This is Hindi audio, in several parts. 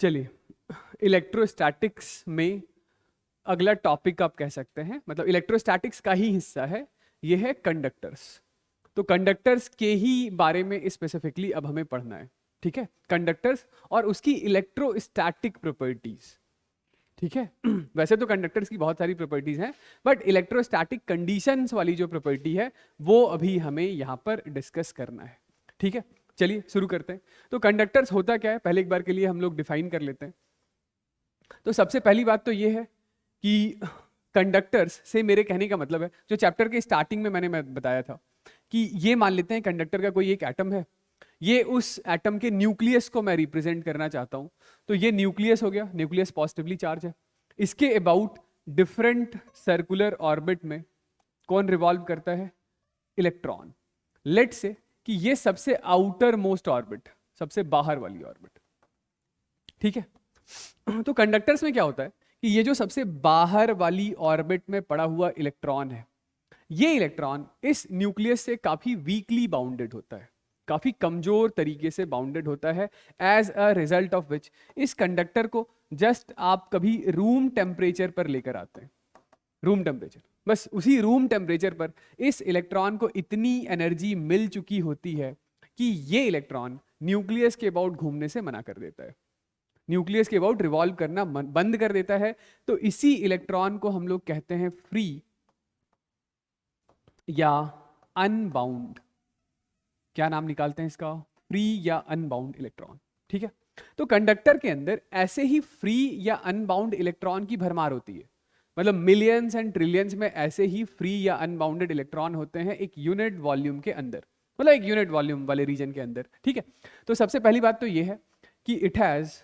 चलिए, इलेक्ट्रोस्टैटिक्स में अगला टॉपिक आप कह सकते हैं, मतलब इलेक्ट्रोस्टैटिक्स का ही हिस्सा है, ये है कंडक्टर्स। तो कंडक्टर्स के ही बारे में स्पेसिफिकली अब हमें पढ़ना है, ठीक है। कंडक्टर्स और उसकी इलेक्ट्रोस्टैटिक प्रॉपर्टीज, ठीक है। वैसे तो कंडक्टर्स की बहुत सारी प्रॉपर्टीज हैं, बट इलेक्ट्रोस्टैटिक कंडीशंस वाली जो प्रॉपर्टी है वो अभी हमें यहाँ पर डिस्कस करना है, ठीक है। चलिए शुरू करते हैं। तो कंडक्टर्स होता क्या है, पहले एक बार के लिए हम लोग डिफाइन कर लेते हैं। तो सबसे पहली बात तो ये है कि कंडक्टर्स से मेरे कहने का मतलब है, जो चैप्टर के स्टार्टिंग में मैंने बताया था कि ये मान लेते हैं कंडक्टर का कोई एक एटम है, ये उस एटम के न्यूक्लियस को मैं रिप्रेजेंट करना चाहता हूं। तो ये न्यूक्लियस हो गया, न्यूक्लियस पॉजिटिवली चार्ज है। इसके अबाउट डिफरेंट सर्कुलर ऑर्बिट में कौन रिवॉल्व करता है? इलेक्ट्रॉन। लेट से कि ये सबसे आउटर मोस्ट ऑर्बिट, सबसे बाहर वाली ऑर्बिट, ठीक है। तो कंडक्टर्स में क्या होता है कि ये जो सबसे बाहर वाली ऑर्बिट में पड़ा हुआ इलेक्ट्रॉन है, ये इलेक्ट्रॉन इस न्यूक्लियस से काफी वीकली बाउंडेड होता है, काफी कमजोर तरीके से बाउंडेड होता है। As a result of which इस कंडक्टर को जस्ट आप कभी रूम टेम्परेचर पर लेकर आते हैं, रूम टेम्परेचर, बस उसी रूम टेम्परेचर पर इस इलेक्ट्रॉन को इतनी एनर्जी मिल चुकी होती है कि ये इलेक्ट्रॉन न्यूक्लियस के अबाउट घूमने से मना कर देता है, न्यूक्लियस के अबाउट रिवॉल्व करना बंद कर देता है। तो इसी इलेक्ट्रॉन को हम लोग कहते हैं फ्री या अनबाउंड। क्या नाम निकालते हैं इसका? फ्री या अनबाउंड इलेक्ट्रॉन, ठीक है। तो कंडक्टर के अंदर ऐसे ही फ्री या अनबाउंड इलेक्ट्रॉन की भरमार होती है, मतलब मिलियंस एंड ट्रिलियंस में ऐसे ही फ्री या अनबाउंडेड इलेक्ट्रॉन होते हैं एक यूनिट वॉल्यूम के अंदर, मतलब एक यूनिट वॉल्यूम वाले रीजन के अंदर, ठीक है। तो सबसे पहली बात तो यह है कि it has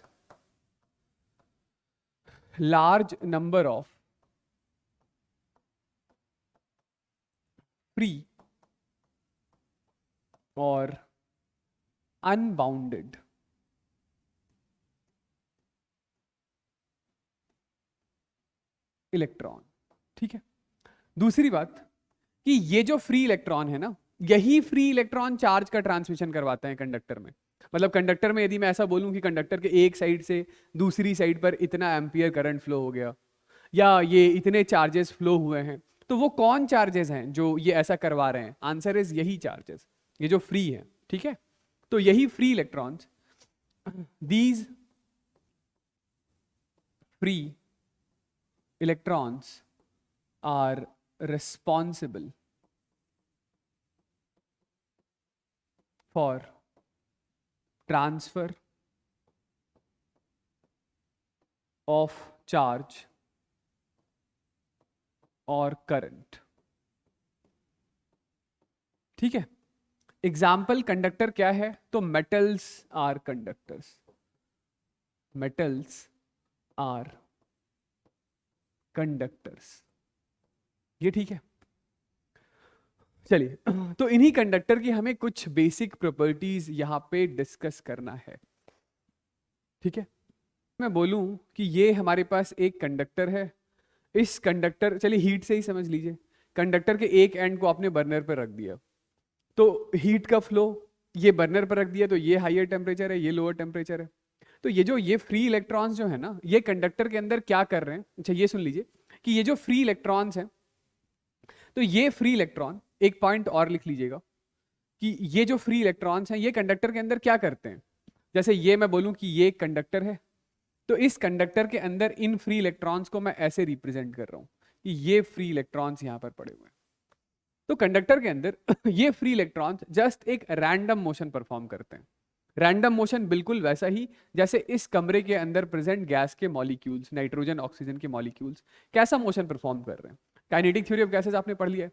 large number of free और अनबाउंडेड इलेक्ट्रॉन, ठीक है। दूसरी बात कि ये जो फ्री इलेक्ट्रॉन है ना, यही फ्री इलेक्ट्रॉन चार्ज का ट्रांसमिशन करवाते हैं कंडक्टर में। मतलब कंडक्टर में यदि मैं ऐसा बोलूं कि कंडक्टर के एक साइड से दूसरी साइड पर इतना एम्पियर करंट फ्लो हो गया, या ये इतने चार्जेस फ्लो हुए हैं, तो वो कौन चार्जेस हैं जो ये ऐसा करवा रहे हैं? आंसर इज यही चार्जेस, ये जो फ्री है, ठीक है। तो यही free electrons, these free electrons are responsible for transfer of charge और current, ठीक है। एग्जाम्पल कंडक्टर क्या है? तो metals are conductors, metals are conductors, ये ठीक है। चलिए, तो इन्हीं कंडक्टर की हमें कुछ बेसिक प्रॉपर्टीज यहां पे डिस्कस करना है, ठीक है। मैं बोलूं कि ये हमारे पास एक कंडक्टर है, इस कंडक्टर, चलिए हीट से ही समझ लीजिए, कंडक्टर के एक एंड को आपने बर्नर पर रख दिया, तो हीट का फ्लो, ये बर्नर पर रख दिया, तो ये हाईयर टेम्परेचर है, ये लोअर टेम्परेचर है। तो ये फ्री इलेक्ट्रॉन्स जो है ना, ये कंडक्टर के अंदर क्या कर रहे हैं? अच्छा ये सुन लीजिए कि ये जो फ्री इलेक्ट्रॉन्स हैं, तो ये फ्री इलेक्ट्रॉन, एक पॉइंट और लिख लीजिएगा कि ये जो फ्री इलेक्ट्रॉन्स हैं, ये कंडक्टर के अंदर क्या करते हैं? जैसे ये मैं बोलूं कि ये कंडक्टर है, तो इस कंडक्टर के अंदर इन फ्री इलेक्ट्रॉन्स को मैं ऐसे रिप्रेजेंट कर रहा हूं कि ये फ्री इलेक्ट्रॉन्स यहां पर पड़े हुए हैं। तो कंडक्टर के अंदर ये फ्री इलेक्ट्रॉन्स जस्ट एक रैंडम मोशन परफॉर्म करते हैं। रैंडम मोशन बिल्कुल वैसा ही जैसे इस कमरे के अंदर प्रेजेंट गैस के मॉलिक्यूल्स, नाइट्रोजन ऑक्सीजन के मॉलिक्यूल्स कैसा मोशन परफॉर्म कर रहे हैं। काइनेटिक थ्योरी ऑफ गैसेस आपने पढ़ लिया है,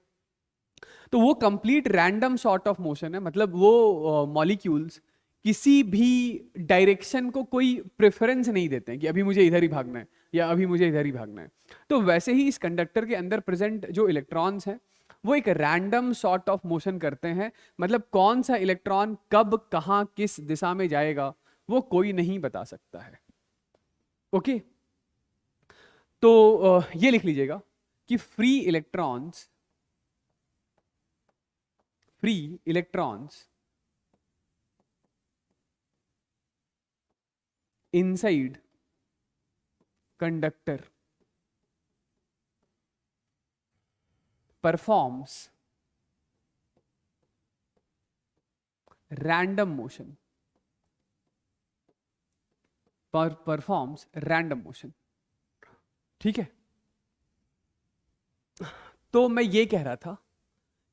तो वो complete random sort of motion है, मतलब वो मॉलिक्यूल्स किसी भी डायरेक्शन को कोई प्रेफरेंस नहीं देते हैं कि अभी मुझे इधर ही भागना है या अभी मुझे इधर ही भागना है। तो वैसे ही इस कंडक्टर के अंदर प्रेजेंट जो इलेक्ट्रॉन्स हैं, वो एक रैंडम सॉर्ट ऑफ मोशन करते हैं, मतलब कौन सा इलेक्ट्रॉन कब कहां किस दिशा में जाएगा वो कोई नहीं बता सकता है, ओके। तो ये लिख लीजिएगा कि free electrons inside conductor performs random motion, performs random motion। ठीक है, तो मैं ये कह रहा था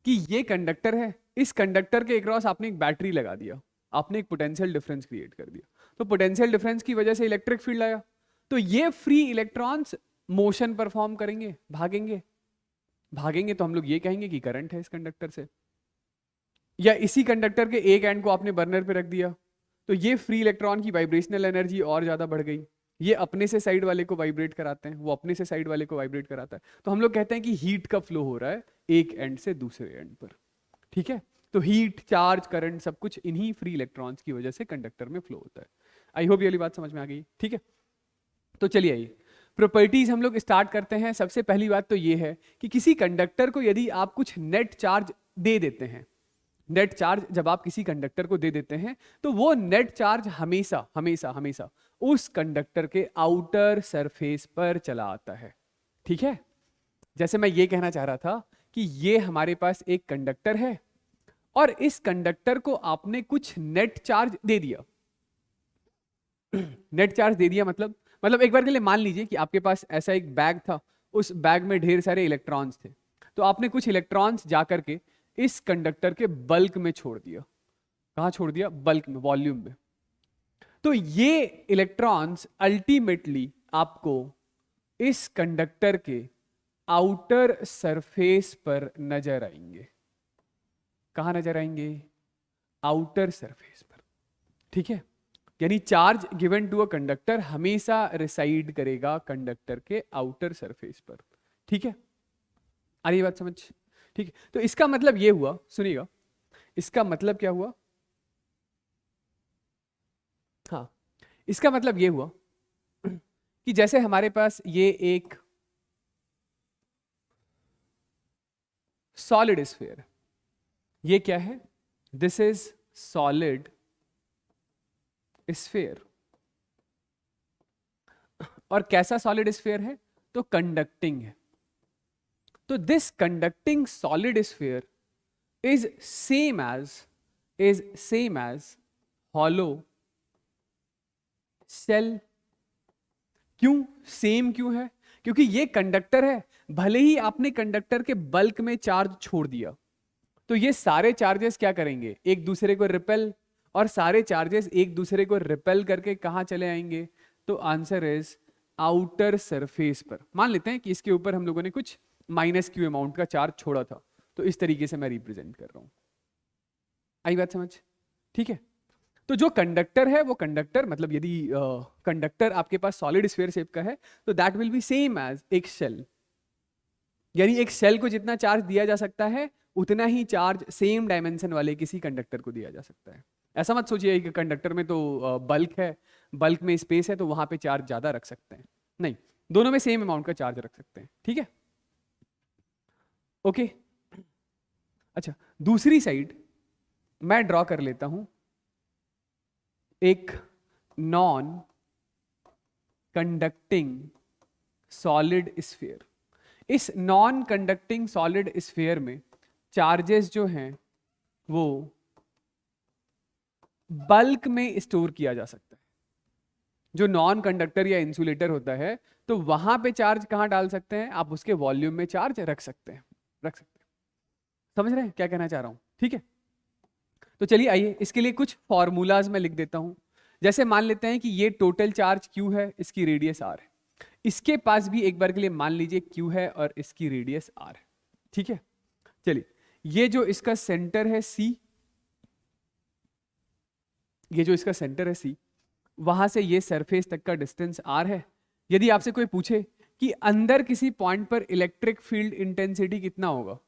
कि ये कंडक्टर है, इस कंडक्टर के अक्रॉस आपने एक बैटरी लगा दिया, आपने एक पोटेंशियल डिफरेंस क्रिएट कर दिया, तो पोटेंशियल डिफरेंस की वजह से इलेक्ट्रिक फील्ड आया, तो ये फ्री इलेक्ट्रॉन्स मोशन परफॉर्म करेंगे, भागेंगे। भागेंगे तो हम लोग ये कहेंगे कि करंट है इस कंडक्टर से। या इसी कंडक्टर के एक एंड को आपने बर्नर पे रख दिया, तो ये फ्री इलेक्ट्रॉन की वाइब्रेशनल एनर्जी और ज्यादा बढ़ गई, ये अपने से साइड वाले को वाइब्रेट कराते हैं, वो अपने से साइड वाले को वाइब्रेट कराता है, तो हम लोग कहते हैं कि हीट का फ्लो हो रहा है एक एंड से दूसरे एंड पर। ठीक है, तो हीट, चार्ज, करंट सब कुछ इन्हीं फ्री इलेक्ट्रॉन्स की वजह से कंडक्टर में फ्लो होता है। आई होप ये वाली बात समझ में आ गई। ठीक है, तो चलिए आइए प्रॉपर्टीज हम लोग स्टार्ट करते हैं। सबसे पहली बात तो ये है कि किसी कंडक्टर को यदि आप कुछ नेट चार्ज दे देते हैं, नेट चार्ज जब आप किसी कंडक्टर को दे देते हैं तो वो नेट चार्ज हमेशा हमेशा हमेशा उस कंडक्टर के आउटर सरफेस पर चला आता है। ठीक है, जैसे मैं ये कहना चाह रहा था कि ये हमारे पास एक कंडक्टर है और इस कंडक्टर को आपने कुछ नेट चार्ज दे दिया। नेट चार्ज दे दिया मतलब एक बार के लिए मान लीजिए कि आपके पास ऐसा एक बैग था, उस बैग में ढेर सारे इलेक्ट्रॉन्स थे, तो आपने कुछ इलेक्ट्रॉन्स जाकर के इस कंडक्टर के बल्क में छोड़ दिया। कहां छोड़ दिया? बल्क में, वॉल्यूम में। तो ये इलेक्ट्रॉन्स अल्टीमेटली आपको इस कंडक्टर के आउटर सरफेस पर नजर आएंगे। कहां नजर आएंगे? आउटर सरफेस पर। ठीक है, यानी charge given to a conductor हमेशा रिसाइड करेगा कंडक्टर के आउटर सरफेस पर। ठीक है, आ रही बात समझ? ठीक है, तो इसका मतलब ये हुआ, सुनिएगा, इसका मतलब क्या हुआ? हाँ, इसका मतलब ये हुआ कि जैसे हमारे पास ये एक सॉलिड स्फीयर, ये क्या है? This is solid sphere. और कैसा सॉलिड स्फीयर है? तो कंडक्टिंग है। तो this conducting solid sphere is same as hollow shell. क्यों सेम क्यों है? क्योंकि ये कंडक्टर है, भले ही आपने कंडक्टर के बल्क में चार्ज छोड़ दिया, तो ये सारे चार्जेस क्या करेंगे? एक दूसरे को रिपेल, और सारे चार्जेस एक दूसरे को रिपेल करके कहां चले आएंगे? तो आंसर इज आउटर सरफेस पर। मान लेते हैं कि इसके ऊपर हम लोगों ने कुछ माइनस क्यू अमाउंट का चार्ज छोड़ा था, तो इस तरीके से मैं रिप्रेजेंट कर रहा हूं। आई बात समझ? ठीक है, तो जो कंडक्टर है वो कंडक्टर, मतलब यदि कंडक्टर आपके पास सॉलिड स्फीयर शेप का है तो that will be same as एक शेल। यानी एक शेल को जितना चार्ज दिया जा सकता है उतना ही चार्ज सेम डायमेंशन वाले किसी कंडक्टर को दिया जा सकता है। ऐसा मत सोचिए कि कंडक्टर में तो बल्क है, बल्क में स्पेस है तो वहां पे चार्ज ज्यादा रख सकते हैं, नहीं, दोनों में सेम अमाउंट का चार्ज रख सकते हैं। ठीक है, ओके। अच्छा, दूसरी साइड मैं ड्रॉ कर लेता हूं एक नॉन कंडक्टिंग सॉलिड स्फीयर। इस नॉन कंडक्टिंग सॉलिड स्फीयर में चार्जेस जो हैं वो बल्क में स्टोर किया जा सकता है। जो नॉन कंडक्टर या इंसुलेटर होता है तो वहां पे चार्ज कहां डाल सकते हैं? आप उसके वॉल्यूम में चार्ज रख सकते हैं, रख सकते हैं। समझ रहे हैं क्या कहना चाह रहा हूं? ठीक है, तो चलिए आइए इसके लिए कुछ फॉर्मूलाज में लिख देता हूं। जैसे मान लेते हैं कि ये टोटल चार्ज Q है, इसकी रेडियस R है। इसके पास भी एक बार के लिए मान लीजिए Q है और इसकी रेडियस R है। ठीक है, चलिए ये जो इसका सेंटर है C, ये जो इसका सेंटर है C, वहां से ये सरफेस तक का डिस्टेंस R है। यदि आपसे कोई पूछे कि अंदर किसी पॉइंट पर इलेक्ट्रिक फील्ड इंटेंसिटी कितना होगा,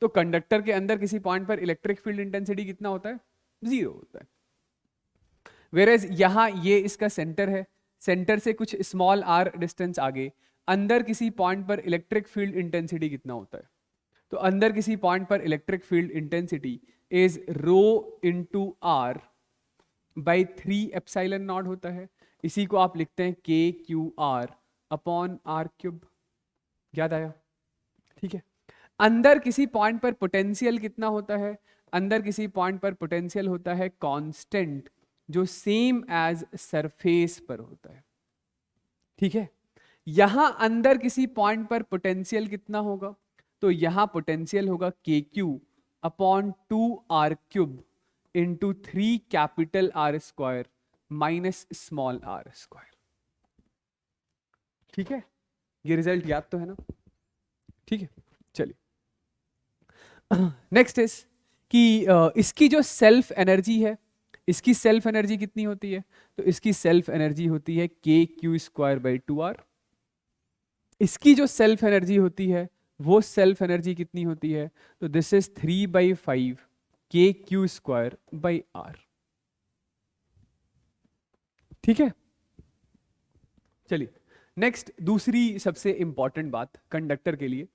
तो कंडक्टर के अंदर किसी पॉइंट पर इलेक्ट्रिक फील्ड इंटेंसिटी कितना होता है? 0 होता है। वेरेज यहां ये इसका सेंटर है, सेंटर से कुछ स्मॉल r डिस्टेंस आगे अंदर किसी पॉइंट पर इलेक्ट्रिक फील्ड इंटेंसिटी कितना होता है? तो अंदर किसी पॉइंट पर electric field intensity is rho into r by 3 epsilon naught होता है। इसी को आप लिखते हैं K Q R upon R cube. याद आया? ठीक है। अंदर किसी पॉइंट पर पोटेंशियल कितना होता है? अंदर किसी पॉइंट पर पोटेंशियल होता है कांस्टेंट, जो सेम एज सरफेस पर होता है। ठीक है। यहां अंदर किसी पॉइंट पर पोटेंशियल कितना होगा? तो यहां पोटेंशियल होगा के Q upon 2r³ into 3 capital R square minus small r square. ठीक है, ये रिजल्ट याद तो है ना? ठीक है, चलिए नेक्स्ट इज कि इसकी जो सेल्फ एनर्जी है, इसकी सेल्फ एनर्जी कितनी होती है? तो इसकी सेल्फ एनर्जी होती है के क्यू स्क्वायर बाई 2r। इसकी जो सेल्फ एनर्जी होती है वो सेल्फ एनर्जी कितनी होती है? तो दिस इज 3/5 के क्यू स्क्वायर बाई आर। ठीक है, चलिए नेक्स्ट दूसरी सबसे इंपॉर्टेंट बात कंडक्टर के लिए,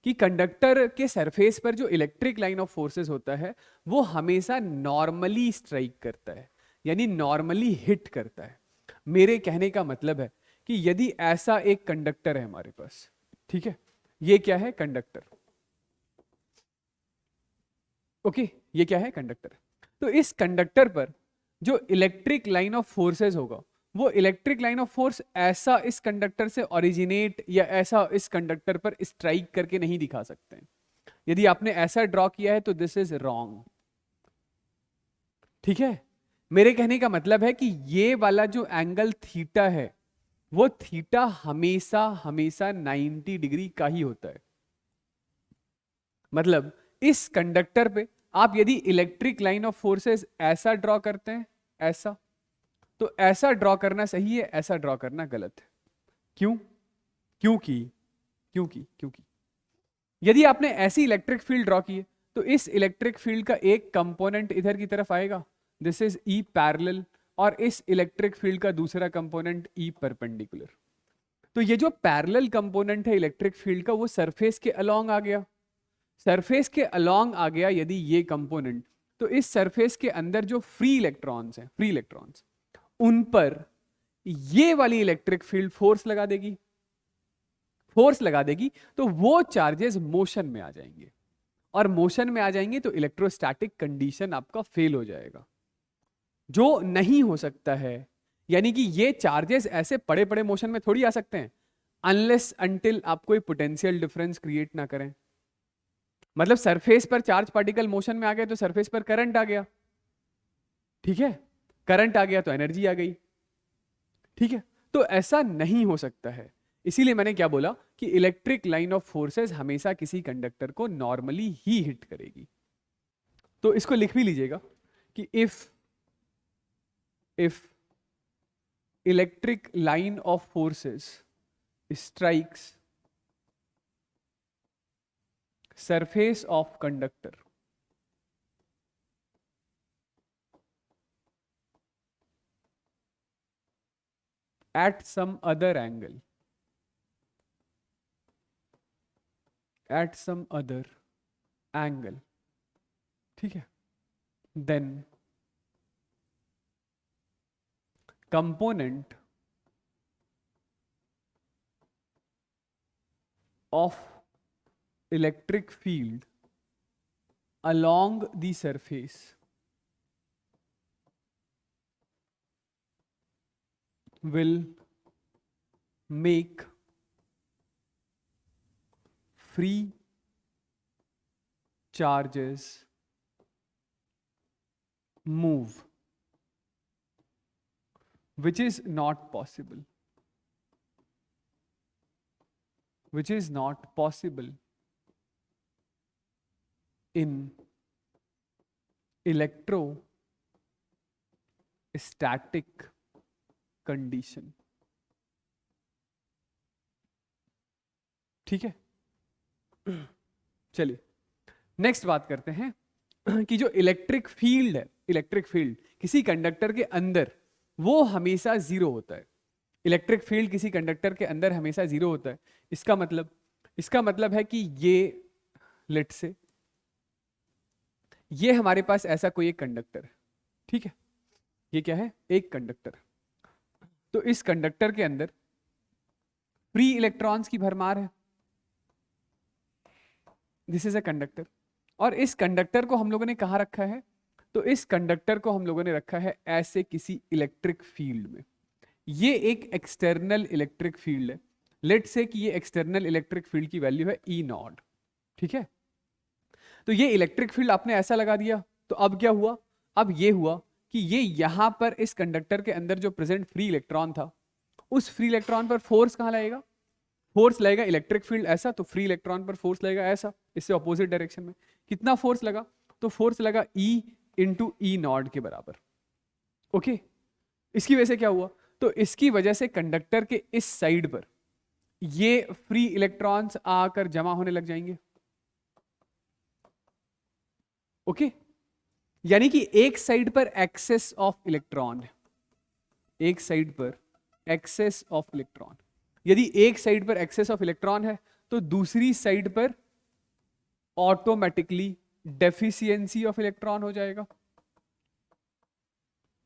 कि कंडक्टर के सरफेस पर जो इलेक्ट्रिक लाइन ऑफ फोर्सेस होता है वो हमेशा नॉर्मली स्ट्राइक करता है, यानी नॉर्मली हिट करता है। मेरे कहने का मतलब है कि यदि ऐसा एक कंडक्टर है हमारे पास, ठीक है, ये क्या है? कंडक्टर। ओके, ये क्या है? कंडक्टर। तो इस कंडक्टर पर जो इलेक्ट्रिक लाइन ऑफ फोर्सेस होगा, वो इलेक्ट्रिक लाइन ऑफ फोर्स ऐसा इस कंडक्टर से ओरिजिनेट या ऐसा इस कंडक्टर पर स्ट्राइक करके नहीं दिखा सकते हैं। यदि आपने ऐसा ड्रॉ किया है तो दिस इज रॉन्ग। ठीक है, मेरे कहने का मतलब है कि ये वाला जो एंगल थीटा है वो थीटा हमेशा हमेशा 90 डिग्री का ही होता है। मतलब इस कंडक्टर पे आप यदि इलेक्ट्रिक लाइन ऑफ फोर्सेस ऐसा ड्रॉ करते हैं, ऐसा, तो ऐसा ड्रॉ करना सही है, ऐसा ड्रॉ करना गलत है। क्यों? क्योंकि क्योंकि क्योंकि यदि आपने ऐसी इलेक्ट्रिक फील्ड ड्रॉ की है तो इस इलेक्ट्रिक फील्ड का एक कंपोनेंट इधर की तरफ आएगा, दिस इज ई पैरेलल, और इस इलेक्ट्रिक फील्ड का दूसरा कंपोनेंट ई परपेंडिकुलर। तो ये जो पैरेलल कंपोनेंट है इलेक्ट्रिक फील्ड का वो सरफेस के अलोंग आ गया। सरफेस के अलोंग आ गया यदि ये कंपोनेंट, तो इस सरफेस के अंदर जो फ्री इलेक्ट्रॉन्स हैं, फ्री इलेक्ट्रॉन्स, उन पर ये वाली इलेक्ट्रिक फील्ड फोर्स लगा देगी। फोर्स लगा देगी तो वो चार्जेस मोशन में आ जाएंगे, और मोशन में आ जाएंगे तो इलेक्ट्रोस्टैटिक कंडीशन आपका फेल हो जाएगा, जो नहीं हो सकता है। यानी कि ये चार्जेस ऐसे पड़े पड़े मोशन में थोड़ी आ सकते हैं, अनलेस अंटिल आप कोई पोटेंशियल डिफरेंस क्रिएट ना करें। मतलब सरफेस पर चार्ज पार्टिकल मोशन में आ गए तो सरफेस पर करंट आ गया। ठीक है, करंट आ गया तो एनर्जी आ गई। ठीक है, तो ऐसा नहीं हो सकता है। इसीलिए मैंने क्या बोला कि इलेक्ट्रिक लाइन ऑफ फोर्सेस हमेशा किसी कंडक्टर को नॉर्मली ही हिट करेगी। तो इसको लिख भी लीजिएगा कि if electric line of forces strikes surface of conductor at some other angle, ठीक है, then component of electric field along the surface will make free charges move, which is not possible in electrostatic condition। ठीक है, चलिए नेक्स्ट बात करते हैं कि जो इलेक्ट्रिक फील्ड है, इलेक्ट्रिक फील्ड किसी कंडक्टर के अंदर वो हमेशा जीरो होता है। इलेक्ट्रिक फील्ड किसी कंडक्टर के अंदर हमेशा जीरो होता है। इसका मतलब है कि ये लेट से ये हमारे पास ऐसा कोई एक कंडक्टर है, ठीक है, ये क्या है? एक कंडक्टर। तो इस कंडक्टर के अंदर फ्री इलेक्ट्रॉन्स की भरमार है। This is a conductor. और इस कंडक्टर को हम लोगों ने कहाँ रखा है? तो इस कंडक्टर को हम लोगों ने रखा है ऐसे किसी इलेक्ट्रिक फील्ड में। ये एक एक्सटर्नल इलेक्ट्रिक फील्ड है। लेट से कि ये एक्सटर्नल इलेक्ट्रिक फील्ड की वैल्यू है ई नॉट। ठीक है, तो ये इलेक्ट्रिक फील्ड आपने ऐसा लगा दिया, तो अब क्या हुआ? अब ये हुआ कि ये यहां पर इस कंडक्टर के अंदर जो प्रेजेंट फ्री इलेक्ट्रॉन था, उस फ्री इलेक्ट्रॉन पर फोर्स कहां लगेगा? फोर्स लगेगा इलेक्ट्रिक फील्ड ऐसा, तो फ्री इलेक्ट्रॉन पर फोर्स लगेगा ऐसा, इससे ऑपोजिट डायरेक्शन में। कितना फोर्स लगा? तो फोर्स लगा E इंटू ई नॉट के बराबर। ओके, इसकी वजह से क्या हुआ? तो इसकी वजह से कंडक्टर के इस साइड पर ये फ्री इलेक्ट्रॉन्स आकर जमा होने लग जाएंगे। ओके, यानी कि एक साइड पर एक्सेस ऑफ इलेक्ट्रॉन है, एक साइड पर एक्सेस ऑफ इलेक्ट्रॉन। यदि एक साइड पर एक्सेस ऑफ इलेक्ट्रॉन है तो दूसरी साइड पर ऑटोमेटिकली डेफिशिएंसी ऑफ इलेक्ट्रॉन हो जाएगा।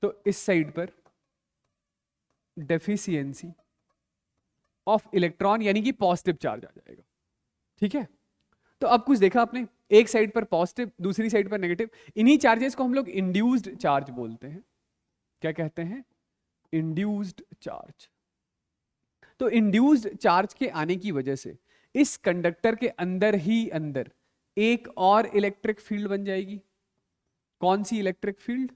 तो इस साइड पर डेफिशिएंसी ऑफ इलेक्ट्रॉन यानी कि पॉजिटिव चार्ज आ जाएगा। ठीक है, तो अब कुछ देखा आपने, एक साइड पर पॉजिटिव, दूसरी साइड पर नेगेटिव। इन्हीं चार्जेस को हम लोग इंड्यूस्ड चार्ज बोलते हैं। क्या कहते हैं? Induced charge. तो इंड्यूस्ड चार्ज के आने की वजह से इस कंडक्टर के अंदर ही अंदर एक और इलेक्ट्रिक फील्ड बन जाएगी। कौन सी इलेक्ट्रिक फील्ड?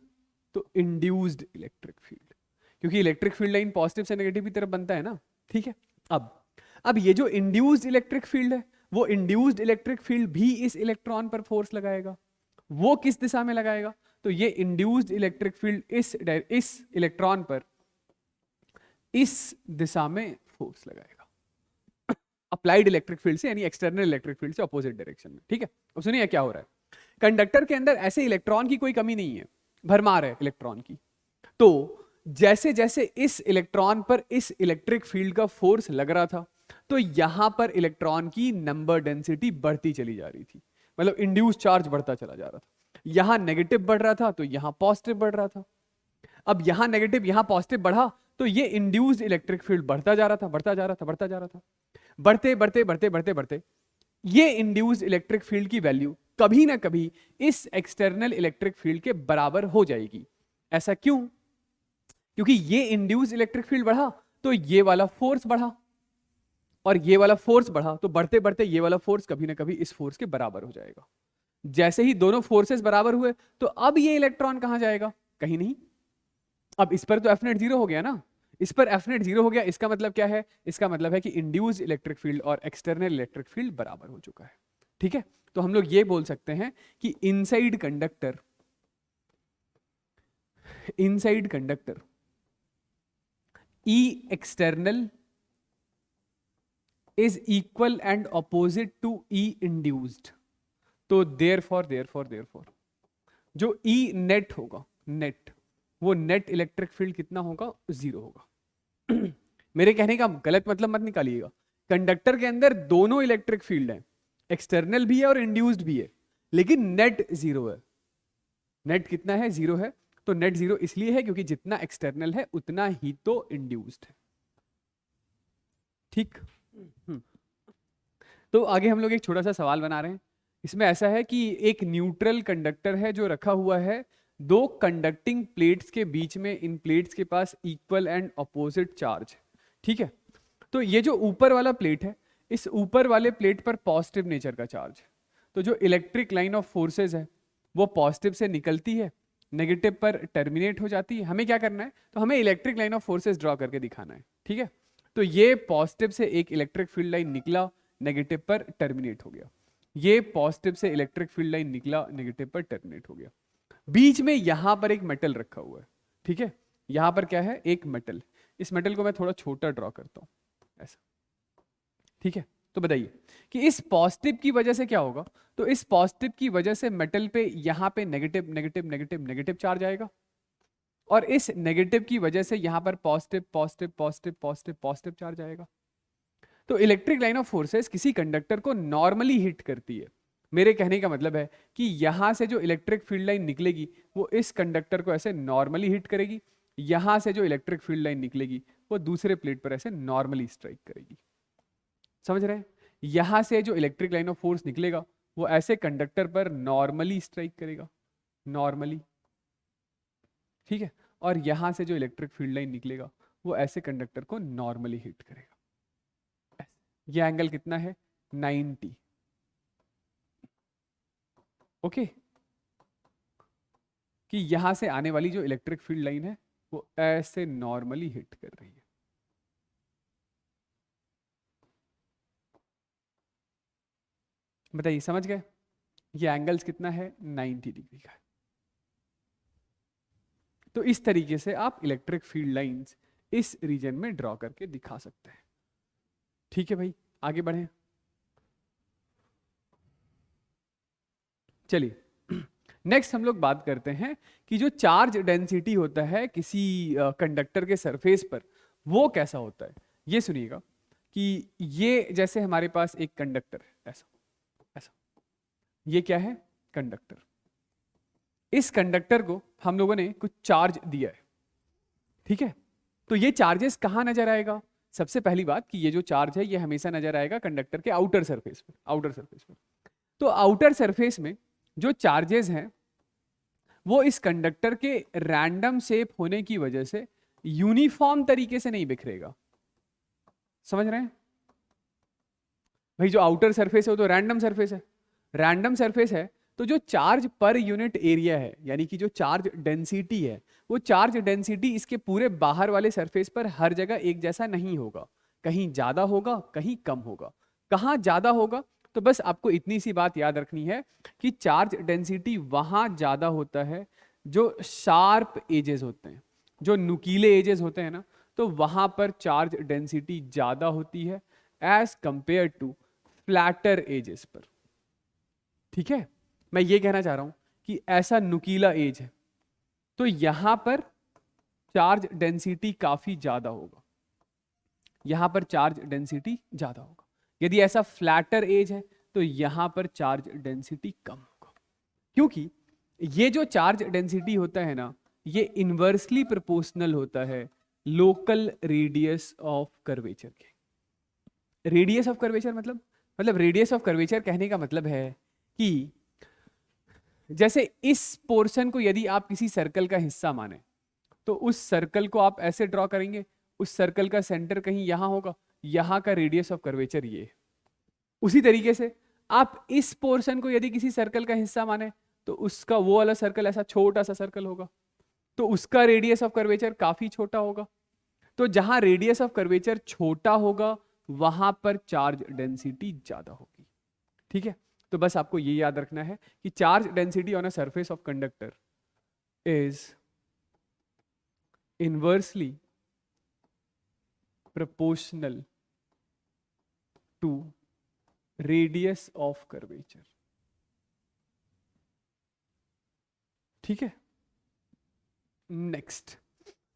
तो इंड्यूस्ड इलेक्ट्रिक फील्ड, क्योंकि इलेक्ट्रिक फील्ड लाइन पॉजिटिव से नेगेटिव की तरफ बनता है ना। ठीक है, अब ये जो इंड्यूस्ड इलेक्ट्रिक फील्ड है, वो इंड्यूस्ड इलेक्ट्रिक फील्ड भी इस इलेक्ट्रॉन पर फोर्स लगाएगा। वो किस दिशा में लगाएगा? तो ये इंड्यूस्ड इलेक्ट्रिक फील्ड इस इलेक्ट्रॉन पर इस दिशा में फोर्स लगाएगा, अप्लाइड इलेक्ट्रिक फील्ड से, यानी एक्सटर्नल इलेक्ट्रिक फील्ड से अपोजिट डायरेक्शन में। ठीक है, अब सुनिए क्या हो रहा है। कंडक्टर के अंदर ऐसे इलेक्ट्रॉन की कोई कमी नहीं है, भरमार है इलेक्ट्रॉन की। तो जैसे जैसे इस इलेक्ट्रॉन पर इस इलेक्ट्रिक फील्ड का फोर्स लग रहा था, तो यहां पर इलेक्ट्रॉन की नंबर डेंसिटी बढ़ती चली जा रही थी, मतलब इंड्यूस चार्ज बढ़ता चला जा रहा था। यहां नेगेटिव बढ़ रहा था तो यहां पॉजिटिव बढ़ रहा था। अब यहां नेगेटिव यहां पॉजिटिव बढ़ा तो ये इंड्यूस्ड इलेक्ट्रिक फील्ड बढ़ता जा रहा था, बढ़ता जा रहा था, बढ़ता जा रहा था। बढ़ते बढ़ते बढ़ते बढ़ते बढ़ते ये इंड्यूस्ड इलेक्ट्रिक फील्ड की वैल्यू कभी ना कभी इस एक्सटर्नल इलेक्ट्रिक फील्ड के बराबर हो जाएगी। ऐसा क्यों? क्योंकि ये इंड्यूस्ड इलेक्ट्रिक फील्ड बढ़ा तो ये वाला फोर्स बढ़ा, और ये वाला फोर्स बढ़ा तो बढ़ते बढ़ते ये वाला फोर्स कभी ना कभी इस फोर्स के बराबर हो जाएगा। जैसे ही दोनों फोर्सेस बराबर हुए तो अब ये इलेक्ट्रॉन कहां जाएगा? कहीं नहीं। अब इस पर तो एफ नेट जीरो हो गया ना, इस पर एफ नेट जीरो हो गया। इसका मतलब क्या है? इसका मतलब है कि इंड्यूस्ड इलेक्ट्रिक फील्ड और एक्सटर्नल इलेक्ट्रिक फील्ड बराबर हो चुका है। ठीक है, तो हम लोग ये बोल सकते हैं कि inside conductor E external is equal and opposite to E induced। तो therefore जो E net होगा, नेट, वो नेट इलेक्ट्रिक फील्ड कितना होगा? जीरो होगा। मेरे कहने का गलत मतलब मत निकालिएगा। कंडक्टर के अंदर दोनों इलेक्ट्रिक फील्ड हैं, एक्सटर्नल भी है और इंड्यूस्ड भी है, लेकिन नेट जीरो है। नेट कितना है? जीरो है। तो नेट जीरो इसलिए है क्योंकि जितना एक्सटर्नल है उतना ही तो इंड्यूस्ड है। ठीक। तो आगे हम लोग एक छोटा सा सवाल बना रहे हैं। इसमें ऐसा है कि एक न्यूट्रल कंडक्टर है जो रखा हुआ है दो कंडक्टिंग प्लेट्स के बीच में। इन प्लेट्स के पास इक्वल एंड अपोजिट चार्ज। ठीक है, तो ये जो ऊपर वाला प्लेट है, इस ऊपर वाले प्लेट पर पॉजिटिव नेचर का चार्ज है। तो जो इलेक्ट्रिक लाइन ऑफ फोर्सेस है वो पॉजिटिव से निकलती है, नेगेटिव पर टर्मिनेट हो जाती है। हमें क्या करना है? तो हमें electric line of forces draw करके दिखाना है। ठीक है, तो ये पॉजिटिव से एक इलेक्ट्रिक फील्ड लाइन निकला, नेगेटिव पर टर्मिनेट हो गया। ये पॉजिटिव से इलेक्ट्रिक फील्ड लाइन निकला, नेगेटिव पर टर्मिनेट हो गया। बीच में यहां पर एक मेटल रखा हुआ है। ठीक है, यहां पर क्या है? एक मेटल। इस मेटल को मैं थोड़ा छोटा ड्रॉ करता हूं, ऐसा। ठीक है, तो बताइए कि इस पॉजिटिव की वजह से क्या होगा? तो इस पॉजिटिव की वजह से मेटल पे यहां पे negative negative negative negative charge आएगा, और इस नेगेटिव की वजह से यहां पर positive positive positive positive positive charge आएगा। तो इलेक्ट्रिक लाइन ऑफ फोर्सेस किसी कंडक्टर को नॉर्मली हिट करती है मेरे कहने का मतलब है कि यहां से जो इलेक्ट्रिक फील्ड लाइन निकलेगी वो इस कंडक्टर को ऐसे नॉर्मली हिट करेगी, यहां से जो इलेक्ट्रिक फील्ड लाइन निकलेगी वो दूसरे प्लेट पर ऐसे नॉर्मली स्ट्राइक करेगी। समझ रहे हैं? यहां से जो इलेक्ट्रिक लाइन ऑफ फोर्स निकलेगा वो ऐसे कंडक्टर पर नॉर्मली स्ट्राइक करेगा, नॉर्मली, ठीक है, और यहां से जो इलेक्ट्रिक फील्ड लाइन निकलेगा वो ऐसे कंडक्टर को नॉर्मली हिट करेगा। ये एंगल कितना है? 90। ओके, कि यहां से आने वाली जो इलेक्ट्रिक फील्ड लाइन है वो ऐसे नॉर्मली हिट कर रही है। बताइए, समझ गए? ये एंगल्स कितना है? 90 डिग्री का है। तो इस तरीके से आप इलेक्ट्रिक फील्ड लाइंस इस रीजन में ड्रॉ करके दिखा सकते हैं। ठीक है भाई, आगे बढ़ें। चलिए नेक्स्ट हम लोग बात करते हैं कि जो चार्ज डेंसिटी होता है किसी कंडक्टर के सरफेस पर वो कैसा होता है। ये सुनिएगा कि ये जैसे हमारे पास एक कंडक्टर है, ऐसा ऐसा, ये क्या है? कंडक्टर। इस कंडक्टर को हम लोगों ने कुछ चार्ज दिया है, ठीक है। तो ये चार्जेस कहां नजर आएगा? सबसे पहली बात कि ये जो चार्ज है ये हमेशा नजर आएगा कंडक्टर के आउटर सरफेस पर, आउटर सरफेस पर। तो आउटर सरफेस में जो चार्जेस हैं वो इस कंडक्टर के रैंडम शेप होने की वजह से यूनिफॉर्म तरीके से नहीं बिखरेगा। समझ रहे हैं भाई? जो आउटर सरफेस है वो तो रैंडम सरफेस है, रैंडम सरफेस है तो जो चार्ज पर यूनिट एरिया है, यानी कि जो चार्ज डेंसिटी है, वो चार्ज डेंसिटी इसके पूरे बाहर वाले सरफेस पर हर जगह एक जैसा नहीं होगा। कहीं ज्यादा होगा, कहीं कम होगा। कहाँ ज्यादा होगा? तो बस आपको इतनी सी बात याद रखनी है कि चार्ज डेंसिटी वहां ज्यादा होता है जो शार्प एजेस होते हैं, जो नुकीले एजेस होते हैं ना, तो वहां पर चार्ज डेंसिटी ज्यादा होती है as compare to flatter edges पर। ठीक है, मैं ये कहना चाह रहा हूं कि ऐसा नुकीला एज है तो यहां पर चार्ज डेंसिटी काफी ज्यादा होगा, यहां पर चार्ज डेंसिटी ज्यादा होगा। यदि ऐसा फ्लैटर एज है तो यहां पर चार्ज डेंसिटी कम होगा, क्योंकि ये जो चार्ज डेंसिटी होता है ना, ये इनवर्सली प्रोपोर्शनल होता है लोकल रेडियस ऑफ कर्वेचर के। रेडियस ऑफ कर्वेचर मतलब रेडियस ऑफ कर्वेचर कहने का मतलब है कि जैसे इस पोर्शन को यदि आप किसी सर्कल का हिस्सा माने तो उस सर्कल को आप ऐसे ड्रॉ करेंगे, उस सर्कल का सेंटर कहीं यहां होगा, यहां का रेडियस ऑफ कर्वेचर ये है। उसी तरीके से आप इस पोर्शन को यदि किसी सर्कल का हिस्सा माने तो उसका वो वाला सर्कल ऐसा छोटा सा सर्कल होगा, तो उसका रेडियस ऑफ कर्वेचर काफी छोटा होगा। तो जहां रेडियस ऑफ कर्वेचर छोटा होगा वहां पर चार्ज डेंसिटी ज्यादा होगी। ठीक है, तो बस आपको ये याद रखना है कि charge density on a surface of conductor is inversely proportional to radius of curvature। ठीक है, नेक्स्ट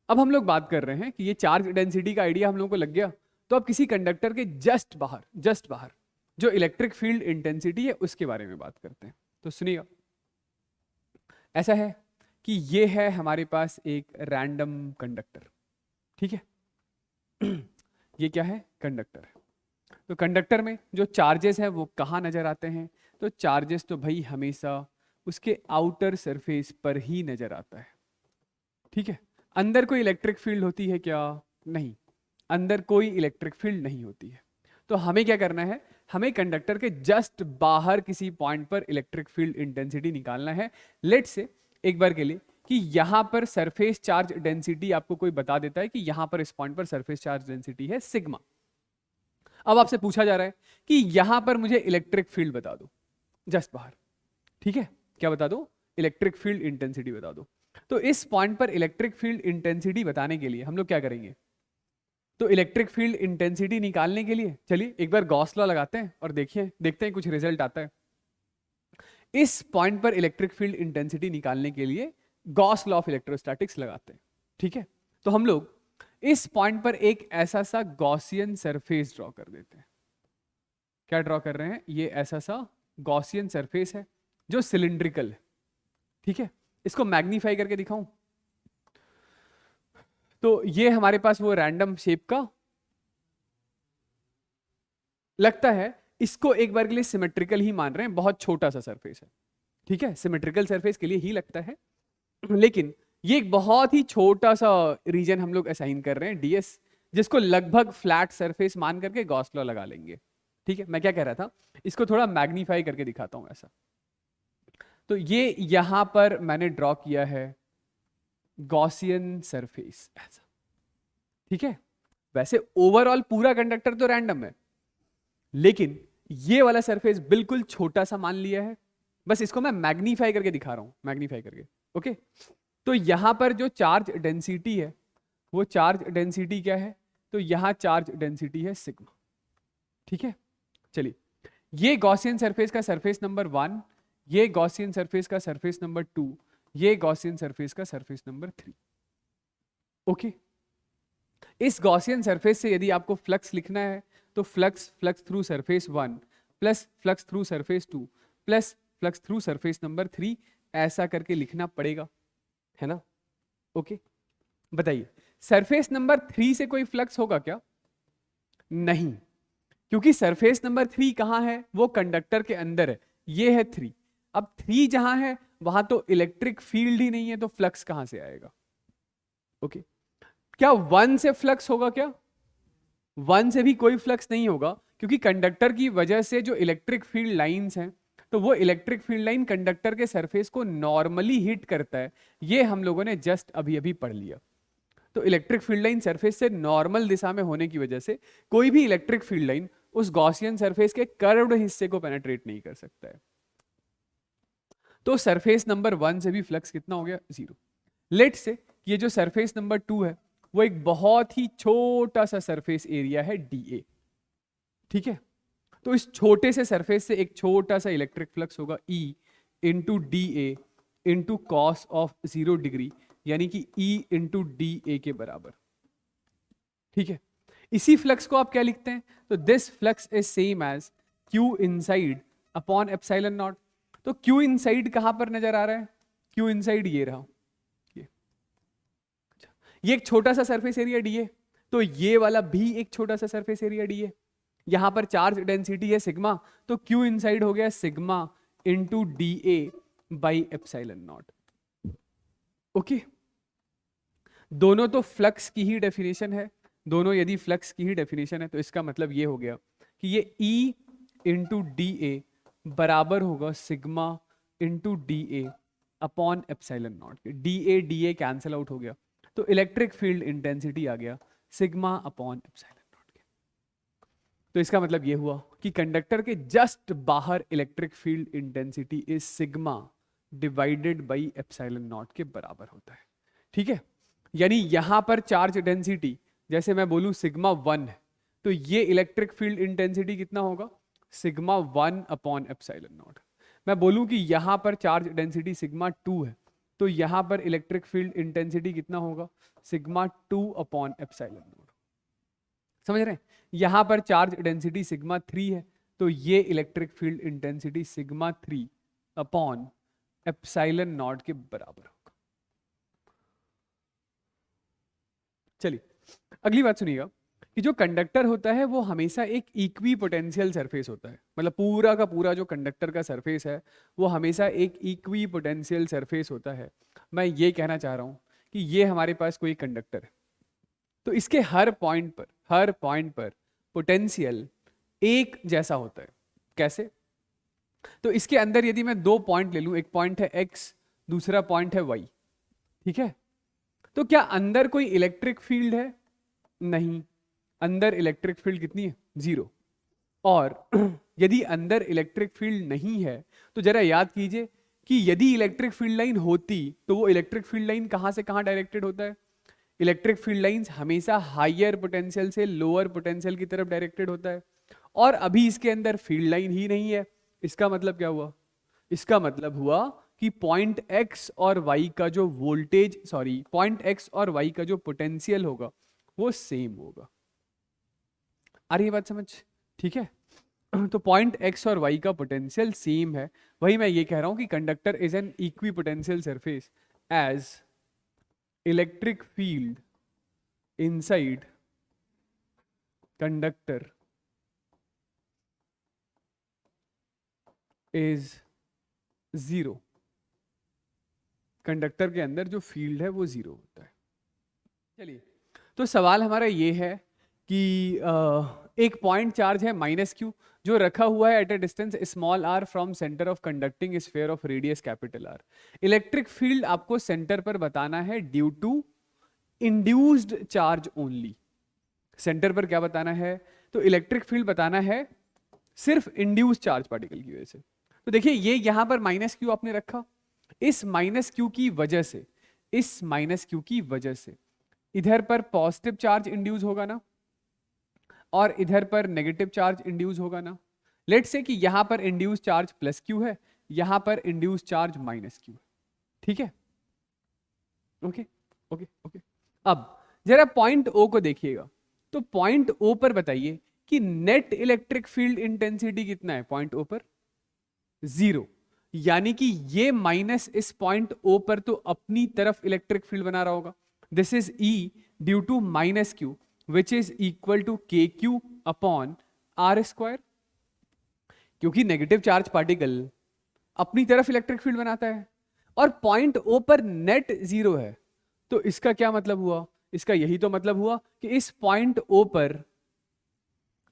अब हम लोग बात कर रहे हैं कि ये चार्ज डेंसिटी का आइडिया हम लोगों को लग गया, तो अब किसी कंडक्टर के जस्ट बाहर जो इलेक्ट्रिक फील्ड इंटेंसिटी है उसके बारे में बात करते हैं। तो सुनिएगा, ऐसा है कि ये है हमारे पास एक रैंडम कंडक्टर, ठीक है। ये क्या है? कंडक्टर है। तो कंडक्टर में जो चार्जेस हैं वो कहाँ नजर आते हैं? तो चार्जेस तो भाई हमेशा उसके आउटर सरफेस पर ही नजर आता है, ठीक है। अंदर कोई इलेक्ट्रिक फील्ड होती है क्या? नहीं, अंदर कोई इलेक्ट्रिक फील्ड नहीं होती है। तो हमें क्या करना है? हमें कंडक्टर के जस्ट बाहर किसी पॉइंट पर इलेक्ट्रिक फील्ड इंटेंसिटी निकालना है। लेट्स से एक बार के लिए कि यहां पर सरफेस चार्ज डेंसिटी आपको कोई बता देता है कि यहां पर इस पॉइंट पर सरफेस चार्ज डेंसिटी है सिग्मा। अब आपसे पूछा जा रहा है कि यहां पर मुझे इलेक्ट्रिक फील्ड बता दो जस्ट बाहर, ठीक है। क्या बता दो? इलेक्ट्रिक फील्ड इंटेंसिटी बता दो। तो इस पॉइंट पर इलेक्ट्रिक फील्ड इंटेंसिटी बताने के लिए हम लोग क्या करेंगे? तो इलेक्ट्रिक फील्ड इंटेंसिटी निकालने के लिए चलिए एक बार गॉस लॉ लगाते हैं और देखते हैं कुछ रिजल्ट आता है। इस पॉइंट पर इलेक्ट्रिक फील्ड इंटेंसिटी निकालने के लिए गॉस लॉ ऑफ इलेक्ट्रोस्टैटिक्स लगाते हैं, ठीक है। तो हम लोग इस पॉइंट पर एक ऐसा सा गॉसियन सरफेस ड्रॉ कर देते हैं। क्या ड्रॉ कर रहे हैं? ये ऐसा सा गॉसियन सरफेस है जो सिलिंड्रिकल है, ठीक है। इसको मैग्नीफाई करके दिखाऊं तो ये हमारे पास वो रैंडम शेप का लगता है, इसको एक बार के लिए सिमेट्रिकल ही मान रहे हैं, बहुत छोटा सा सरफेस है, ठीक है, सिमेट्रिकल सरफेस के लिए ही लगता है। लेकिन ये एक बहुत ही छोटा सा रीजन हम लोग असाइन कर रहे हैं डीएस, जिसको लगभग फ्लैट सरफेस मान करके गॉस लॉ लगा लेंगे, ठीक है। मैं क्या कह रहा था, इसको थोड़ा मैग्नीफाई करके दिखाता हूं ऐसा। तो ये यहां पर मैंने ड्रॉ किया है गॉसियन सरफेस ऐसा, ठीक है। वैसे ओवरऑल पूरा कंडक्टर तो रैंडम है, लेकिन ये वाला सरफेस बिल्कुल छोटा सा मान लिया है, बस इसको मैं मैग्नीफाई करके दिखा रहा हूं, मैग्नीफाई करके, ओके। तो यहां पर जो चार्ज डेंसिटी है, वो चार्ज डेंसिटी क्या है, तो यहां चार्ज डेंसिटी है सिग्मा, ठीक है। चलिए, ये गॉसियन सरफेस का सरफेस नंबर 1, ये गॉसियन सरफेस का सरफेस नंबर 2, ये गॉसियन सरफेस का सरफेस नंबर 3, ओके। इस गॉसियन सरफेस से यदि आपको फ्लक्स लिखना है तो flux through surface 1 plus flux through surface 2 plus flux through surface number 3 ऐसा करके लिखना पड़ेगा, है ना, ओके। बताइए सरफेस नंबर 3 से कोई फ्लक्स होगा क्या? नहीं, क्योंकि सरफेस नंबर 3 कहां है, वो कंडक्टर के अंदर है, ये है 3। अब 3 जहां है वहां तो इलेक्ट्रिक फील्ड ही नहीं है, तो फ्लक्स कहां से आएगा, ओके। क्या 1 से फ्लक्स होगा क्या? 1 से भी कोई फ्लक्स नहीं होगा, क्योंकि कंडक्टर की वजह से जो इलेक्ट्रिक फील्ड लाइंस हैं, तो वो इलेक्ट्रिक फील्ड लाइन कंडक्टर के सरफेस को नॉर्मली हिट करता है, ये हम लोगों ने जस्ट अभी अभी पढ़ लिया। तो इलेक्ट्रिक फील्ड लाइन सरफेस से नॉर्मल दिशा में होने की वजह से कोई भी इलेक्ट्रिक फील्ड लाइन उस गॉसियन सरफेस के कर्व्ड हिस्से को पेनिट्रेट नहीं कर सकता है। तो सरफेस नंबर 1 से भी फ्लक्स कितना हो गया, 0। लेट से ये जो सरफेस नंबर 2 है वो एक बहुत ही छोटा सा सरफेस एरिया है डीए, ठीक है। तो इस छोटे से सरफेस से एक छोटा सा इलेक्ट्रिक फ्लक्स होगा E into D A into cos of 0 degree, यानी कि E इंटू डी ए के बराबर, ठीक है। इसी फ्लक्स को आप क्या लिखते हैं, तो this flux is same as Q inside upon epsilon naught. तो Q इनसाइड कहां पर नजर आ रहा है, Q इनसाइड ये रहा, ये एक छोटा सा सरफेस एरिया डी है, तो ये वाला भी एक छोटा सा सरफेस एरिया डी है। यहां पर चार्ज डेंसिटी है सिग्मा, तो Q इनसाइड हो गया sigma into D A by epsilon not, okay. दोनों तो फ्लक्स की ही डेफिनेशन है, दोनों यदि फ्लक्स की ही डेफिनेशन है तो इसका मतलब ये हो गया कि ये E इंटू डी ए बराबर होगा sigma into D A upon epsilon not के। डी ए कैंसिल आउट हो गया, तो इलेक्ट्रिक फील्ड इंटेंसिटी आ गया सिग्मा अपॉन एप्सिलॉन नॉट के। तो इसका मतलब ये हुआ कि कंडक्टर के जस्ट बाहर electric field intensity is sigma divided by epsilon not के बराबर होता है, ठीक है। यानी यहां पर चार्ज डेंसिटी जैसे मैं बोलूं सिग्मा 1 है, तो ये इलेक्ट्रिक फील्ड इंटेंसिटी कितना होगा, सिग्मा 1 अपॉन एप्सिलॉन नॉट। मैं बोलूं कि यहां पर चार्ज डेंसिटी सिग्मा 2 है, तो यहां पर इलेक्ट्रिक फील्ड इंटेंसिटी कितना होगा, सिग्मा 2 अपॉन एप्सिलॉन नॉट। समझ रहे हैं, यहां पर चार्ज डेंसिटी सिग्मा 3 है, तो ये electric field intensity sigma 3 upon epsilon not के बराबर होगा। चलिए अगली बात सुनिएगा कि जो कंडक्टर होता है वो हमेशा एक इक्वी पोटेंशियल सरफेस होता है, मतलब पूरा का पूरा जो कंडक्टर का सरफेस है वो हमेशा एक इक्वी पोटेंशियल सरफेस होता है। मैं ये कहना चाह रहा हूं कि ये हमारे पास कोई कंडक्टर है, तो इसके हर पॉइंट पर पोटेंशियल एक जैसा होता है। कैसे? तो इसके अंदर यदि मैं 2 पॉइंट ले लूं, एक पॉइंट है x, दूसरा पॉइंट है y, ठीक है। तो क्या अंदर कोई इलेक्ट्रिक फील्ड है? नहीं, अंदर इलेक्ट्रिक फील्ड कितनी है, 0। और यदि अंदर इलेक्ट्रिक फील्ड नहीं है तो जरा याद कीजिए कि यदि इलेक्ट्रिक फील्ड लाइन होती तो वो इलेक्ट्रिक फील्ड लाइन कहां से कहां डायरेक्टेड होता है, इलेक्ट्रिक फील्ड लाइंस हमेशा हायर पोटेंशियल से लोअर पोटेंशियल की तरफ डायरेक्टेड होता है। और अभी इसके अंदर फील्ड लाइन ही नहीं है, इसका मतलब क्या हुआ, इसका मतलब हुआ कि पॉइंट x और y का जो वोल्टेज, पॉइंट x और y का जो पोटेंशियल होगा वो सेम होगा। आ रही है बात समझ, ठीक है। तो पॉइंट एक्स और वाई का पोटेंशियल सेम है। वही मैं ये कह रहा हूं कि conductor is an equipotential surface as electric field inside conductor is zero. Conductor के अंदर जो फील्ड है वो जीरो होता है। चलिए, तो सवाल हमारा ये है कि एक पॉइंट चार्ज है माइनस क्यू जो रखा हुआ है at a distance small R from centre of conducting sphere of radius capital R. Electric field आपको सेंटर पर बताना है due to induced charge only. Centre पर क्या बताना है? तो इलेक्ट्रिक फील्ड बताना है सिर्फ इंड्यूस्ड चार्ज पार्टिकल की वजह से। तो देखिए, ये यहां पर माइनस क्यू आपने रखा, इस माइनस क्यू की वजह से, इस माइनस क्यू की वजह से इधर पर पॉजिटिव चार्ज इंड्यूस होगा ना, और इधर पर नेगेटिव चार्ज इंड्यूस होगा ना। लेट्स से कि यहां पर इंड्यूस चार्ज प्लस क्यू है, यहां पर इंड्यूस चार्ज माइनस क्यू है। ठीक है, ओके ओके ओके। अब जरा पॉइंट ओ को देखिएगा, तो पॉइंट ओ पर बताइए कि नेट इलेक्ट्रिक फील्ड इंटेंसिटी कितना है पॉइंट ओ पर? जीरो। यानी कि ये माइनस इस पॉइंट ओ पर तो अपनी तरफ इलेक्ट्रिक फील्ड बना रहा होगा। This is E due to minus Q which is equal to K Q upon R square, क्योंकि नेगेटिव चार्ज पार्टिकल अपनी तरफ इलेक्ट्रिक फील्ड बनाता है और पॉइंट ओ पर नेट जीरो है। तो इसका क्या मतलब हुआ? इसका यही तो मतलब हुआ कि इस पॉइंट ओ पर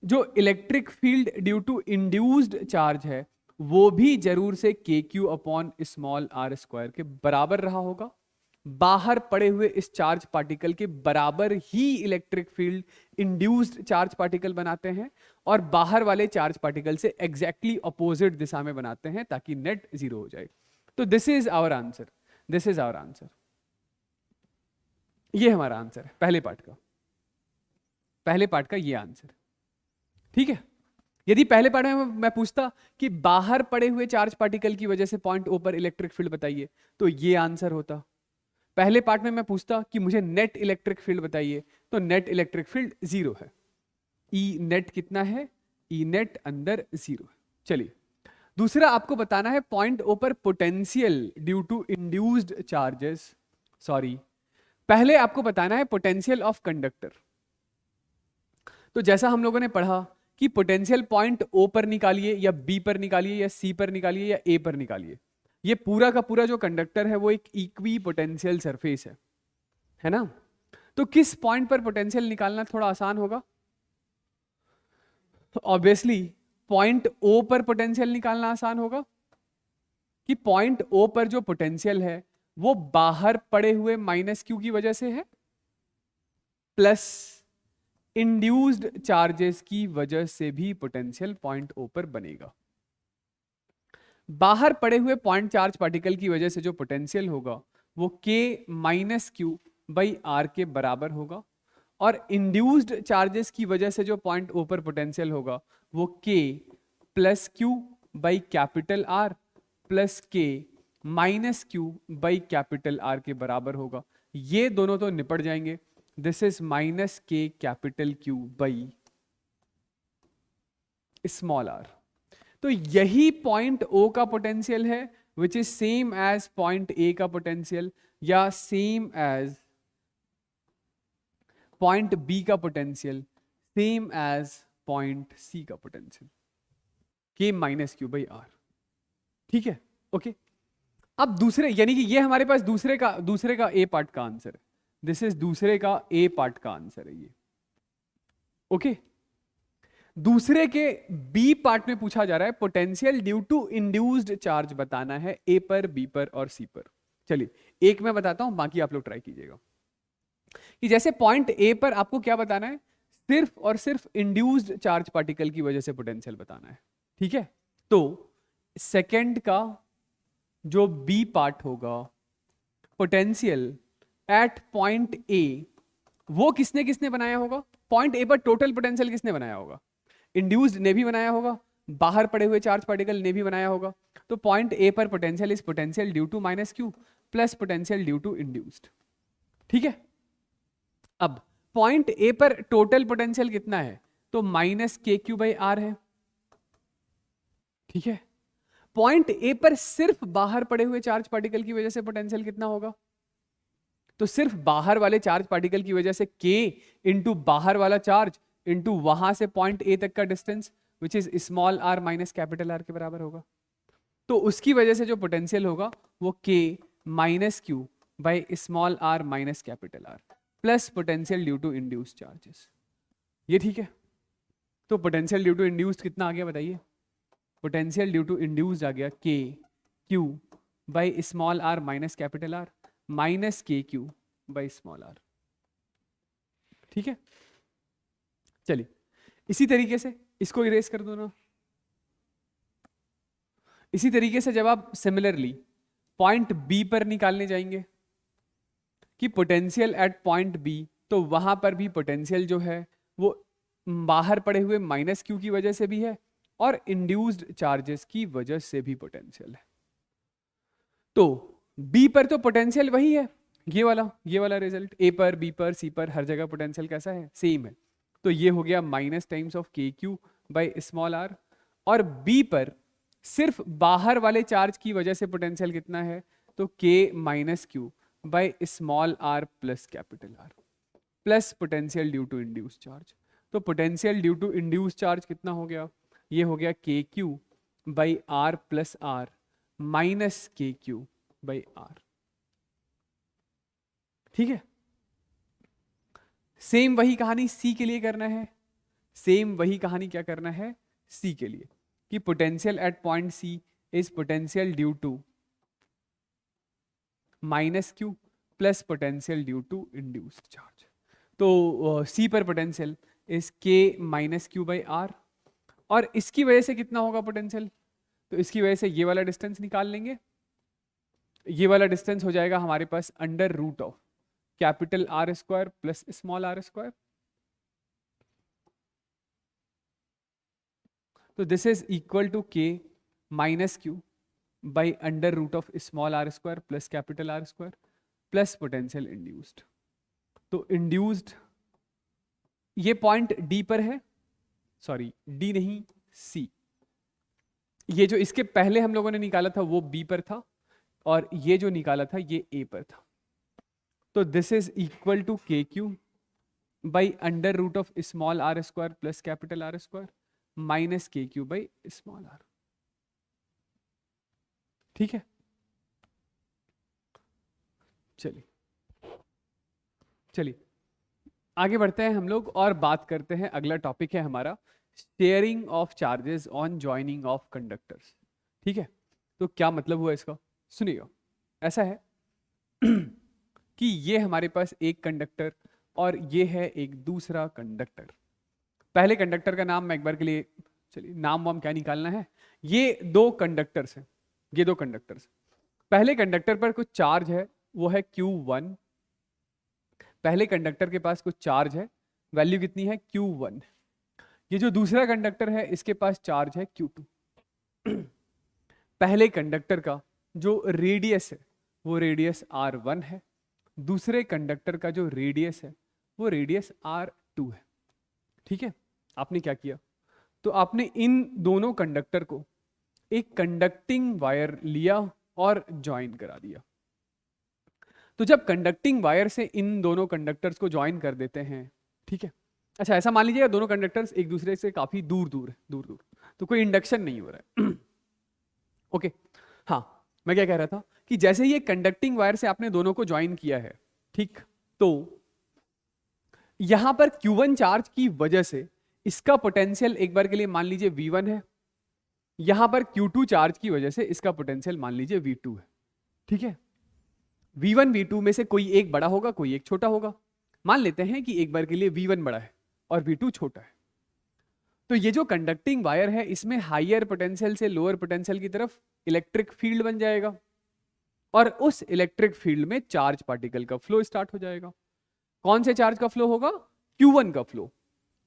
जो electric field due to induced charge है वो भी जरूर से K Q upon small are square के बराबर रहा होगा। बाहर पड़े हुए इस चार्ज पार्टिकल के बराबर ही electric field induced charge particle बनाते हैं और बाहर वाले चार्ज पार्टिकल से एग्जैक्टली अपोजिट दिशा में बनाते हैं ताकि नेट जीरो हो जाए। तो this is our answer, this is our answer. ये हमारा आंसर है पहले पार्ट का, पहले पार्ट का ये आंसर। ठीक है, यदि पहले पार्ट में मैं पूछता कि बाहर पड़े हुए चार्ज पार्टिकल की वजह से पॉइंट ओ पर इलेक्ट्रिक फील्ड बताइए तो ये आंसर होता। पहले पार्ट में मैं पूछता कि मुझे नेट इलेक्ट्रिक फील्ड बताइए तो नेट इलेक्ट्रिक फील्ड जीरो है। ई नेट कितना है? ई नेट अंदर जीरो है। चलिए, दूसरा आपको बताना है पॉइंट ओ पर potential due to induced charges. Sorry, पहले आपको बताना है पोटेंशियल ऑफ कंडक्टर। तो जैसा हम लोगों ने पढ़ा कि पोटेंशियल पॉइंट ओ पर निकालिए या बी पर निकालिए या सी पर निकालिए या ए पर निकालिए, ये पूरा का पूरा जो कंडक्टर है वो एक इक्वी पोटेंशियल सरफेस है ना। तो किस पॉइंट पर पोटेंशियल निकालना थोड़ा आसान होगा? तो ऑब्वियसली पॉइंट ओ पर पोटेंशियल निकालना आसान होगा कि पॉइंट ओ पर जो पोटेंशियल है वो बाहर पड़े हुए माइनस क्यू की वजह से है प्लस इंड्यूस्ड चार्जेस की वजह से भी पोटेंशियल पॉइंट ओ पर बनेगा। बाहर पड़े हुए पॉइंट चार्ज पार्टिकल की वजह से जो पोटेंशियल होगा वो के माइनस क्यू बाई आर के बराबर होगा और इंड्यूस्ड चार्जेस की वजह से जो पॉइंट ओ पर पोटेंशियल होगा वो k plus q by capital R plus k minus Q by capital R के बराबर होगा। ये दोनों तो निपट जाएंगे। This is minus k capital q by small r. तो यही पॉइंट ओ का पोटेंशियल है which is same as point A का पोटेंशियल या सेम एज पॉइंट बी का potential, same as point C का पोटेंशियल, के माइनस क्यू बाई आर। ठीक है, ओके। अब दूसरे, यानी कि ये हमारे पास दूसरे का ए पार्ट का आंसर है। दिस इज दूसरे का ए पार्ट का आंसर है ये, ओके। दूसरे के बी पार्ट में पूछा जा रहा है potential due to induced charge बताना है ए पर, बी पर और सी पर। चलिए, एक मैं बताता हूं, बाकी आप लोग ट्राई कीजिएगा कि जैसे पॉइंट ए पर आपको क्या बताना है, सिर्फ और सिर्फ इंड्यूस्ड चार्ज पार्टिकल की वजह से पोटेंशियल बताना है। ठीक है, तो सेकंड का जो बी पार्ट होगा, पोटेंशियल एट पॉइंट ए, वो किसने किसने बनाया होगा? पॉइंट ए पर टोटल पोटेंशियल किसने बनाया होगा? इंड्यूस्ड ने भी बनाया होगा, बाहर पड़े हुए चार्ज पार्टिकल ने भी बनाया होगा। तो पॉइंट ए पर potential is potential due to minus Q plus potential due to induced. ठीक है, अब पॉइंट ए पर टोटल पोटेंशियल कितना है? तो माइनस के क्यू बाई आर है। ठीक है, पॉइंट ए पर सिर्फ बाहर पड़े हुए चार्ज पार्टिकल की वजह से पोटेंशियल कितना होगा? तो सिर्फ बाहर वाले चार्ज पार्टिकल की वजह से K इंटू बाहर वाला चार्ज इंटू वहां से पॉइंट ए तक का distance which is small r minus capital R के बराबर होगा। तो उसकी वजह से जो पोटेंशियल होगा वो K minus Q by small r minus capital R plus potential due to induced charges. ये ठीक है। तो पोटेंशियल ड्यू टू इंड्यूस्ड कितना आ गया बताइए? पोटेंशियल ड्यू टू इंड्यूस्ड आ गया K Q by small r minus capital R minus के क्यू बाई स्मॉल आर। ठीक है, चलिए इसी तरीके से इसको इरेज कर दो ना। इसी तरीके से जब आप सिमिलरली पॉइंट बी पर निकालने जाएंगे कि पोटेंशियल एट पॉइंट बी, तो वहां पर भी पोटेंशियल जो है वो बाहर पड़े हुए माइनस क्यू की वजह से भी है और इंड्यूस्ड चार्जेस की वजह से भी पोटेंशियल है। तो बी पर तो पोटेंशियल वही है, ये वाला रिजल्ट। ए पर, बी पर, सी पर हर जगह पोटेंशियल कैसा है? सेम है। तो ये हो गया माइनस टाइम्स ऑफ के क्यू बाई स्मॉल आर। और बी पर सिर्फ बाहर वाले चार्ज की वजह से पोटेंशियल कितना है? तो k minus Q by small r plus capital R plus potential due to induce charge. तो potential due to induce charge कितना हो गया? ये हो गया k Q by r plus R minus के क्यू बाई आर। ठीक है, सेम वही कहानी सी के लिए करना है। सेम वही कहानी क्या करना है सी के लिए कि potential at point C is potential due to minus Q plus potential due to induced charge. तो सी पर potential is K minus Q by R. और इसकी वजह से कितना होगा पोटेंशियल? तो इसकी वजह से ये वाला डिस्टेंस निकाल लेंगे। ये वाला डिस्टेंस हो जाएगा हमारे पास under root of capital R square plus small are square. तो this is equal to k minus Q by under root of small are square plus capital R square plus potential induced. तो इंड्यूस्ड ये पॉइंट डी पर है, सॉरी डी नहीं सी। ये जो इसके पहले हम लोगों ने निकाला था वो बी पर था और ये जो निकाला था ये ए पर था। तो this is equal to K Q by under root of small are square plus capital R square minus के क्यू बाई स्मॉल आर। ठीक है, चलिए आगे बढ़ते हैं हम लोग और बात करते हैं। अगला टॉपिक है हमारा sharing of charges on joining of conductors. ठीक है, तो क्या मतलब हुआ इसका? सुनिएगा, ऐसा है कि ये हमारे पास एक कंडक्टर और ये है एक दूसरा कंडक्टर। पहले कंडक्टर का नाम मैं एक बार के लिए, चलिए नाम वाम क्या निकालना है, ये दो कंडक्टर्स हैं, ये दो कंडक्टर्स। पहले कंडक्टर पर कुछ चार्ज है, वो है Q1। पहले कंडक्टर के पास कुछ चार्ज है, वैल्यू कितनी है? Q1। ये जो दूसरा कंडक्टर है इसके पास चार्ज है Q2। पहले कंडक्टर का जो रेडियस है वो रेडियस R1 है, दूसरे कंडक्टर का जो रेडियस है वो रेडियस R2 है। ठीक है, आपने क्या किया? तो आपने इन दोनों कंडक्टर को एक कंडक्टिंग वायर लिया और ज्वाइन करा दिया। तो जब कंडक्टिंग वायर से इन दोनों कंडक्टर्स को ज्वाइन कर देते हैं, ठीक है, अच्छा ऐसा मान लीजिएगा दोनों कंडक्टर्स एक दूसरे से काफी दूर दूर, तो कोई इंडक्शन नहीं हो रहा है। ओके, हाँ मैं क्या कह रहा था कि जैसे ये कंडक्टिंग वायर से आपने दोनों को ज्वाइन किया है, ठीक, तो यहां पर Q1 चार्ज की वजह से इसका पोटेंशियल एक बार के लिए मान लीजिए V1 है, यहां पर Q2 चार्ज की वजह से इसका पोटेंशियल मान लीजिए V2 है। ठीक है, V1 V2 में से कोई एक बड़ा होगा, कोई एक छोटा होगा। मान लेते हैं कि एक बार के लिए V1 बड़ा है और V2 छोटा है। तो ये जो कंडक्टिंग वायर है इसमें हायर पोटेंशियल से लोअर पोटेंशियल की तरफ इलेक्ट्रिक फील्ड बन जाएगा और उस इलेक्ट्रिक फील्ड में चार्ज पार्टिकल का फ्लो स्टार्ट हो जाएगा। कौन से चार्ज का फ्लो होगा? Q1 का फ्लो,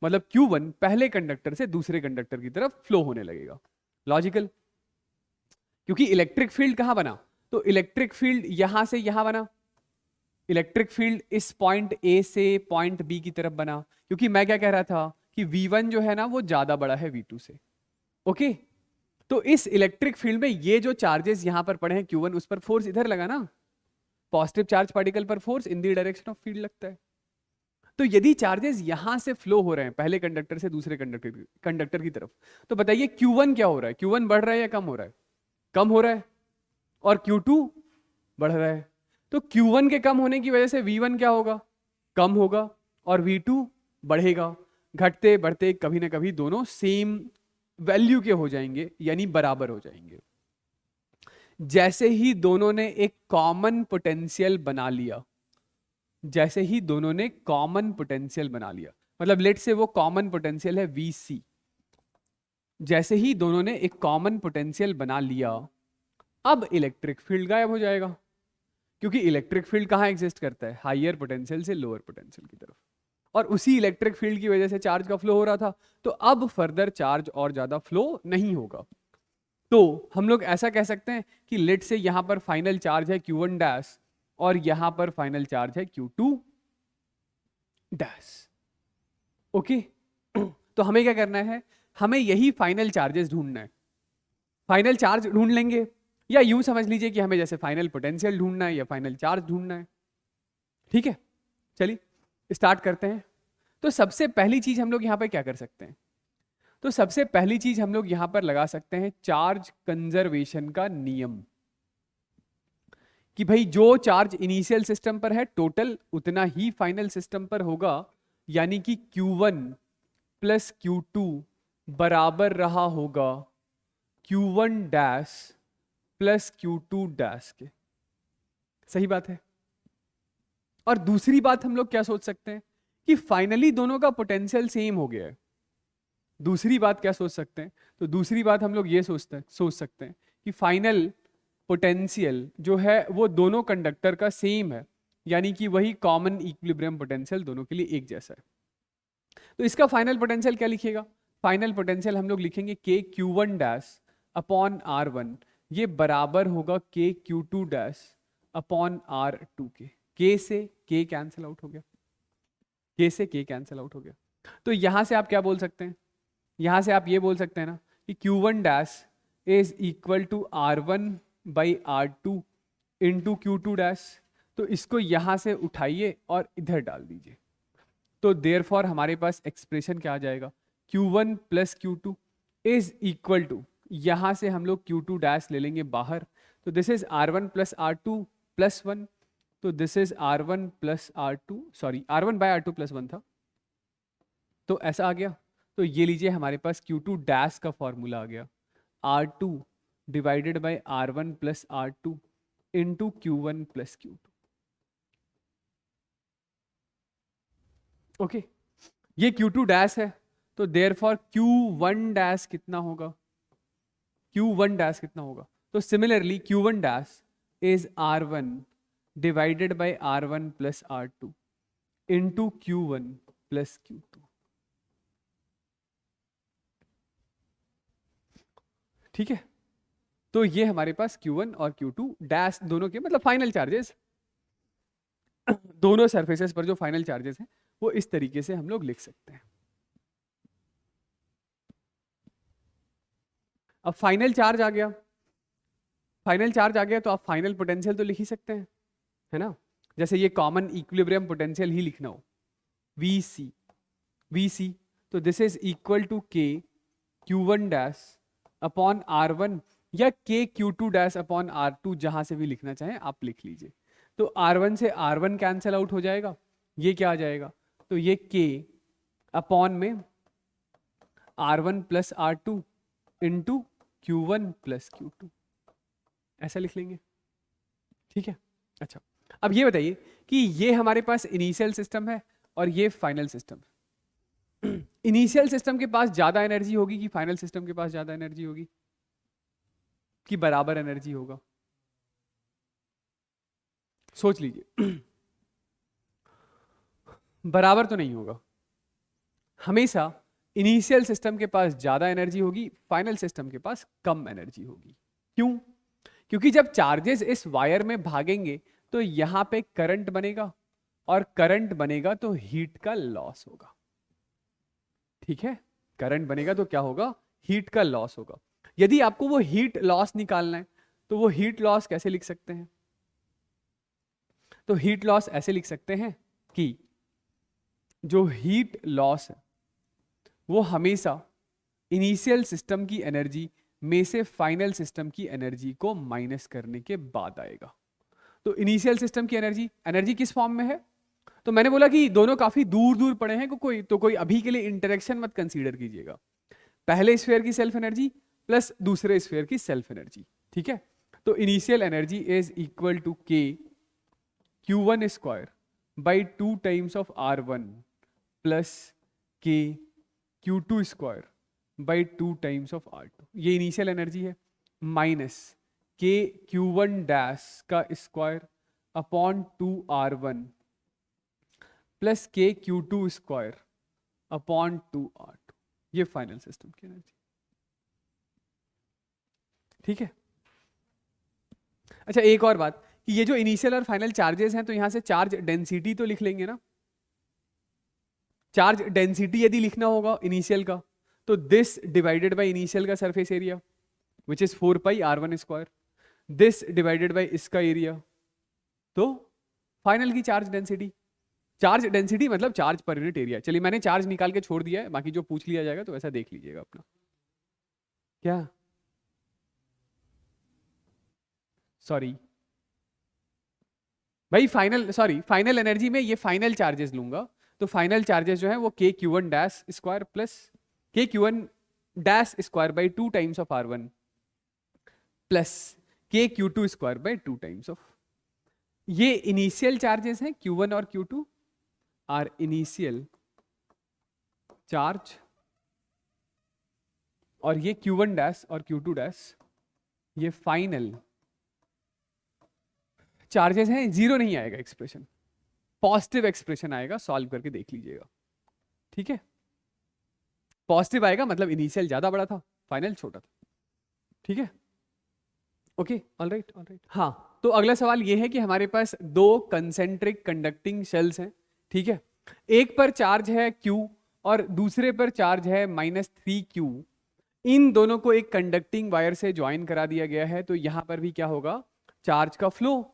मतलब Q1 पहले कंडक्टर से दूसरे कंडक्टर की तरफ फ्लो होने लगेगा। लॉजिकल, क्योंकि इलेक्ट्रिक फील्ड कहां बना? तो इलेक्ट्रिक फील्ड यहां से यहां बना, इलेक्ट्रिक फील्ड इस पॉइंट ए से पॉइंट बी की तरफ बना, क्योंकि मैं क्या कह रहा था कि V1 जो है ना वो ज्यादा बड़ा है V2 से। ओके, तो इस इलेक्ट्रिक फील्ड में ये जो चार्जेस यहां पर पड़े हैं Q1, उस पर फोर्स इधर लगा ना, पॉजिटिव चार्ज पार्टिकल पर force in the direction of field लगता है। तो यदि चार्जेस यहां से फ्लो हो रहे हैं पहले कंडक्टर से दूसरे कंडक्टर की तरफ, तो बताइए Q1 क्या हो रहा है? Q1 बढ़ रहा है या कम हो रहा है? कम हो रहा है। और Q2 बढ़ रहा है। तो Q1 के कम होने की वजह से V1 क्या होगा? कम होगा। और V2 बढ़ेगा। घटते बढ़ते कभी ना कभी दोनों सेम वैल्यू के हो जाएंगे, यानी बराबर हो जाएंगे। जैसे ही दोनों ने एक कॉमन पोटेंशियल बना लिया, जैसे ही दोनों ने कॉमन पोटेंशियल बना लिया, मतलब लेट से वो कॉमन पोटेंशियल है VC, जैसे ही दोनों ने एक कॉमन पोटेंशियल बना लिया, अब इलेक्ट्रिक फील्ड गायब हो जाएगा। क्योंकि इलेक्ट्रिक फील्ड कहां एग्जिस्ट करता है? हायर पोटेंशियल से लोअर पोटेंशियल की तरफ। और उसी इलेक्ट्रिक फील्ड की वजह से चार्ज का फ्लो हो रहा था, तो अब फर्दर चार्ज और ज्यादा फ्लो नहीं होगा। तो हम लोग ऐसा कह सकते हैं कि लेट से यहां पर फाइनल चार्ज है Q1 डैश और यहां पर फाइनल चार्ज है Q2 डैश। ओके, तो हमें क्या करना है? हमें यही फाइनल चार्जेस ढूंढना है। फाइनल चार्ज ढूंढ लेंगे, या यूं समझ लीजिए कि हमें जैसे फाइनल पोटेंशियल ढूंढना है या फाइनल चार्ज ढूंढना है। ठीक है, चलिए स्टार्ट करते हैं। तो सबसे पहली चीज हम लोग यहां पर क्या कर सकते हैं? तो सबसे पहली चीज हम लोग यहां पर लगा सकते हैं चार्ज कंजर्वेशन का नियम, कि भाई जो चार्ज इनिशियल सिस्टम पर है टोटल उतना ही फाइनल सिस्टम पर होगा, यानी कि Q1 प्लस Q2 बराबर रहा होगा Q1 dash plus Q2 dash के। सही बात है। और दूसरी बात हम लोग क्या सोच सकते हैं कि फाइनली दोनों का पोटेंशियल सेम हो गया है। दूसरी बात क्या सोच सकते हैं? तो दूसरी बात हम लोग ये सोच सकते हैं कि फाइनल पोटेंशियल जो है वो दोनों कंडक्टर का सेम है, यानी कि वही कॉमन इक्विलिब्रियम पोटेंशियल दोनों के लिए एक जैसा है। तो इसका फाइनल पोटेंशियल क्या लिखिएगा? फाइनल पोटेंशियल हम लोग लिखेंगे K Q1 dash upon R1, ये बराबर होगा K Q2 dash upon R2 के। K से K कैंसिल आउट हो गया, K से K कैंसिल आउट हो गया। तो यहां से आप क्या बोल सकते हैं? यहां से आप ये बोल सकते हैं ना कि Q1 dash is equal to R1 by R2 into Q2 dash. तो इसको यहां से उठाइए और इधर डाल दीजिए। तो देयरफॉर हमारे पास एक्सप्रेशन क्या आ जाएगा? Q1 plus Q2 is equal to, यहां से हम लोग Q2 डैश ले लेंगे बाहर, तो this is R1 plus R2 plus 1, तो this is R1 plus R2, sorry R1 by R2 plus 1 था, तो ऐसा आ गया। तो ये लीजिए हमारे पास Q2 डैश का फॉर्मूला आ गया, R2 divided by R1 plus R2 into Q1 plus Q2। Okay, ये Q2 डैश है, तो देयरफॉर Q1 डैश कितना होगा? Q1 डैश कितना होगा? तो similarly Q1 dash is R1 divided by R1 plus R2 into Q1 plus Q2। ठीक है, तो ये हमारे पास Q1 और Q2 डैश दोनों के मतलब फाइनल चार्जेस, दोनों सरफेसेस पर जो फाइनल चार्जेस हैं वो इस तरीके से हम लोग लिख सकते हैं। अब फाइनल चार्ज आ गया, फाइनल चार्ज आ गया तो आप फाइनल पोटेंशियल तो लिख ही सकते हैं, है ना? जैसे ये कॉमन इक्विलिब्रियम पोटेंशियल ही लिखना हो, VC, तो this is equal to K Q1 dash upon R1 या K Q2 dash upon R2, जहां से भी लिखना चाहें आप लिख लीजिए। तो R1 से R1 कैंसिल आउट हो जाएगा, ये क्या आ जाएगा? तो ये K अपॉन में R1 plus R2 into Q1 plus Q2, ऐसा लिख लेंगे। ठीक है, अच्छा अब ये बताइए कि ये हमारे पास इनिशियल सिस्टम है और ये फाइनल सिस्टम है। इनिशियल सिस्टम के पास ज्यादा एनर्जी होगी कि फाइनल सिस्टम के पास ज्यादा एनर्जी होगी, कि बराबर एनर्जी होगा? सोच लीजिए। बराबर तो नहीं होगा, हमेशा इनिशियल सिस्टम के पास ज्यादा एनर्जी होगी, फाइनल सिस्टम के पास कम एनर्जी होगी। क्यों? क्योंकि जब चार्जेस इस वायर में भागेंगे तो यहां पे करंट बनेगा, और करंट बनेगा तो हीट का लॉस होगा। ठीक है, करंट बनेगा तो क्या होगा? हीट का लॉस होगा। यदि आपको वो हीट लॉस निकालना है तो वो हीट लॉस कैसे लिख सकते हैं? तो हीट लॉस ऐसे लिख सकते हैं कि जो हीट लॉस है वो हमेशा इनिशियल सिस्टम की एनर्जी में से फाइनल सिस्टम की एनर्जी को माइनस करने के बाद आएगा। तो इनिशियल सिस्टम की एनर्जी, एनर्जी किस फॉर्म में है? तो मैंने बोला कि दोनों काफी दूर दूर पड़े हैं, कोई अभी के लिए इंटरेक्शन मत कंसीडर कीजिएगा। पहले स्फीयर की सेल्फ एनर्जी प्लस दूसरे स्फीयर की सेल्फ एनर्जी, ठीक है। तो initial energy is equal to K Q1 square by 2 times of R1 plus K Q2 square by 2 times of R2। ये इनिशियल एनर्जी है, माइनस के Q1 डैश का square upon 2R1 plus K Q2 square upon 2R2। ये फाइनल सिस्टम की एनर्जी, ठीक है। अच्छा, एक और बात कि ये जो इनिशियल और फाइनल चार्जेस हैं, तो यहां से चार्ज डेंसिटी तो लिख लेंगे ना। चार्ज डेंसिटी यदि लिखना होगा इनिशियल का, तो दिस डिवाइडेड बाय इनिशियल का surface area which is 4 pi R1 square, this divided by इसका एरिया, तो फाइनल की चार्ज डेंसिटी। चार्ज डेंसिटी मतलब चार्ज पर यूनिट एरिया। चलिए मैंने चार्ज निकाल के छोड़ दिया है, बाकी जो पूछ लिया जाएगा तो ऐसा देख लीजिएगा अपना। क्या सॉरी भाई, फाइनल एनर्जी में ये फाइनल चार्जेस लूंगा, तो फाइनल चार्जेस जो है वो के Q1 डैश स्क्वायर प्लस के Q1 dash square by 2 times of R1 plus K Q2 square by 2 times of, ये इनिशियल चार्जेस हैं Q1 और Q2 आर इनिशियल चार्ज, और ये Q1 डैश और Q2 डैश ये फाइनल चार्जेस हैं। जीरो नहीं आएगा एक्सप्रेशन, पॉजिटिव एक्सप्रेशन आएगा, सॉल्व करके देख लीजिएगा, ठीक है। पॉजिटिव आएगा मतलब इनिशियल ज्यादा बड़ा था, फाइनल छोटा था, ठीक है। Okay, alright. हाँ, तो अगला सवाल ये है कि हमारे पास दो कंसेंट्रिक कंडक्टिंग शेल्स हैं, ठीक है। एक पर चार्ज है Q और दूसरे पर चार्ज है -3Q। इन दोनों को एक कंडक्टिंग वायर से ज्वाइन करा दिया गया है। तो यहां पर भी क्या होगा, चार्ज का फ्लो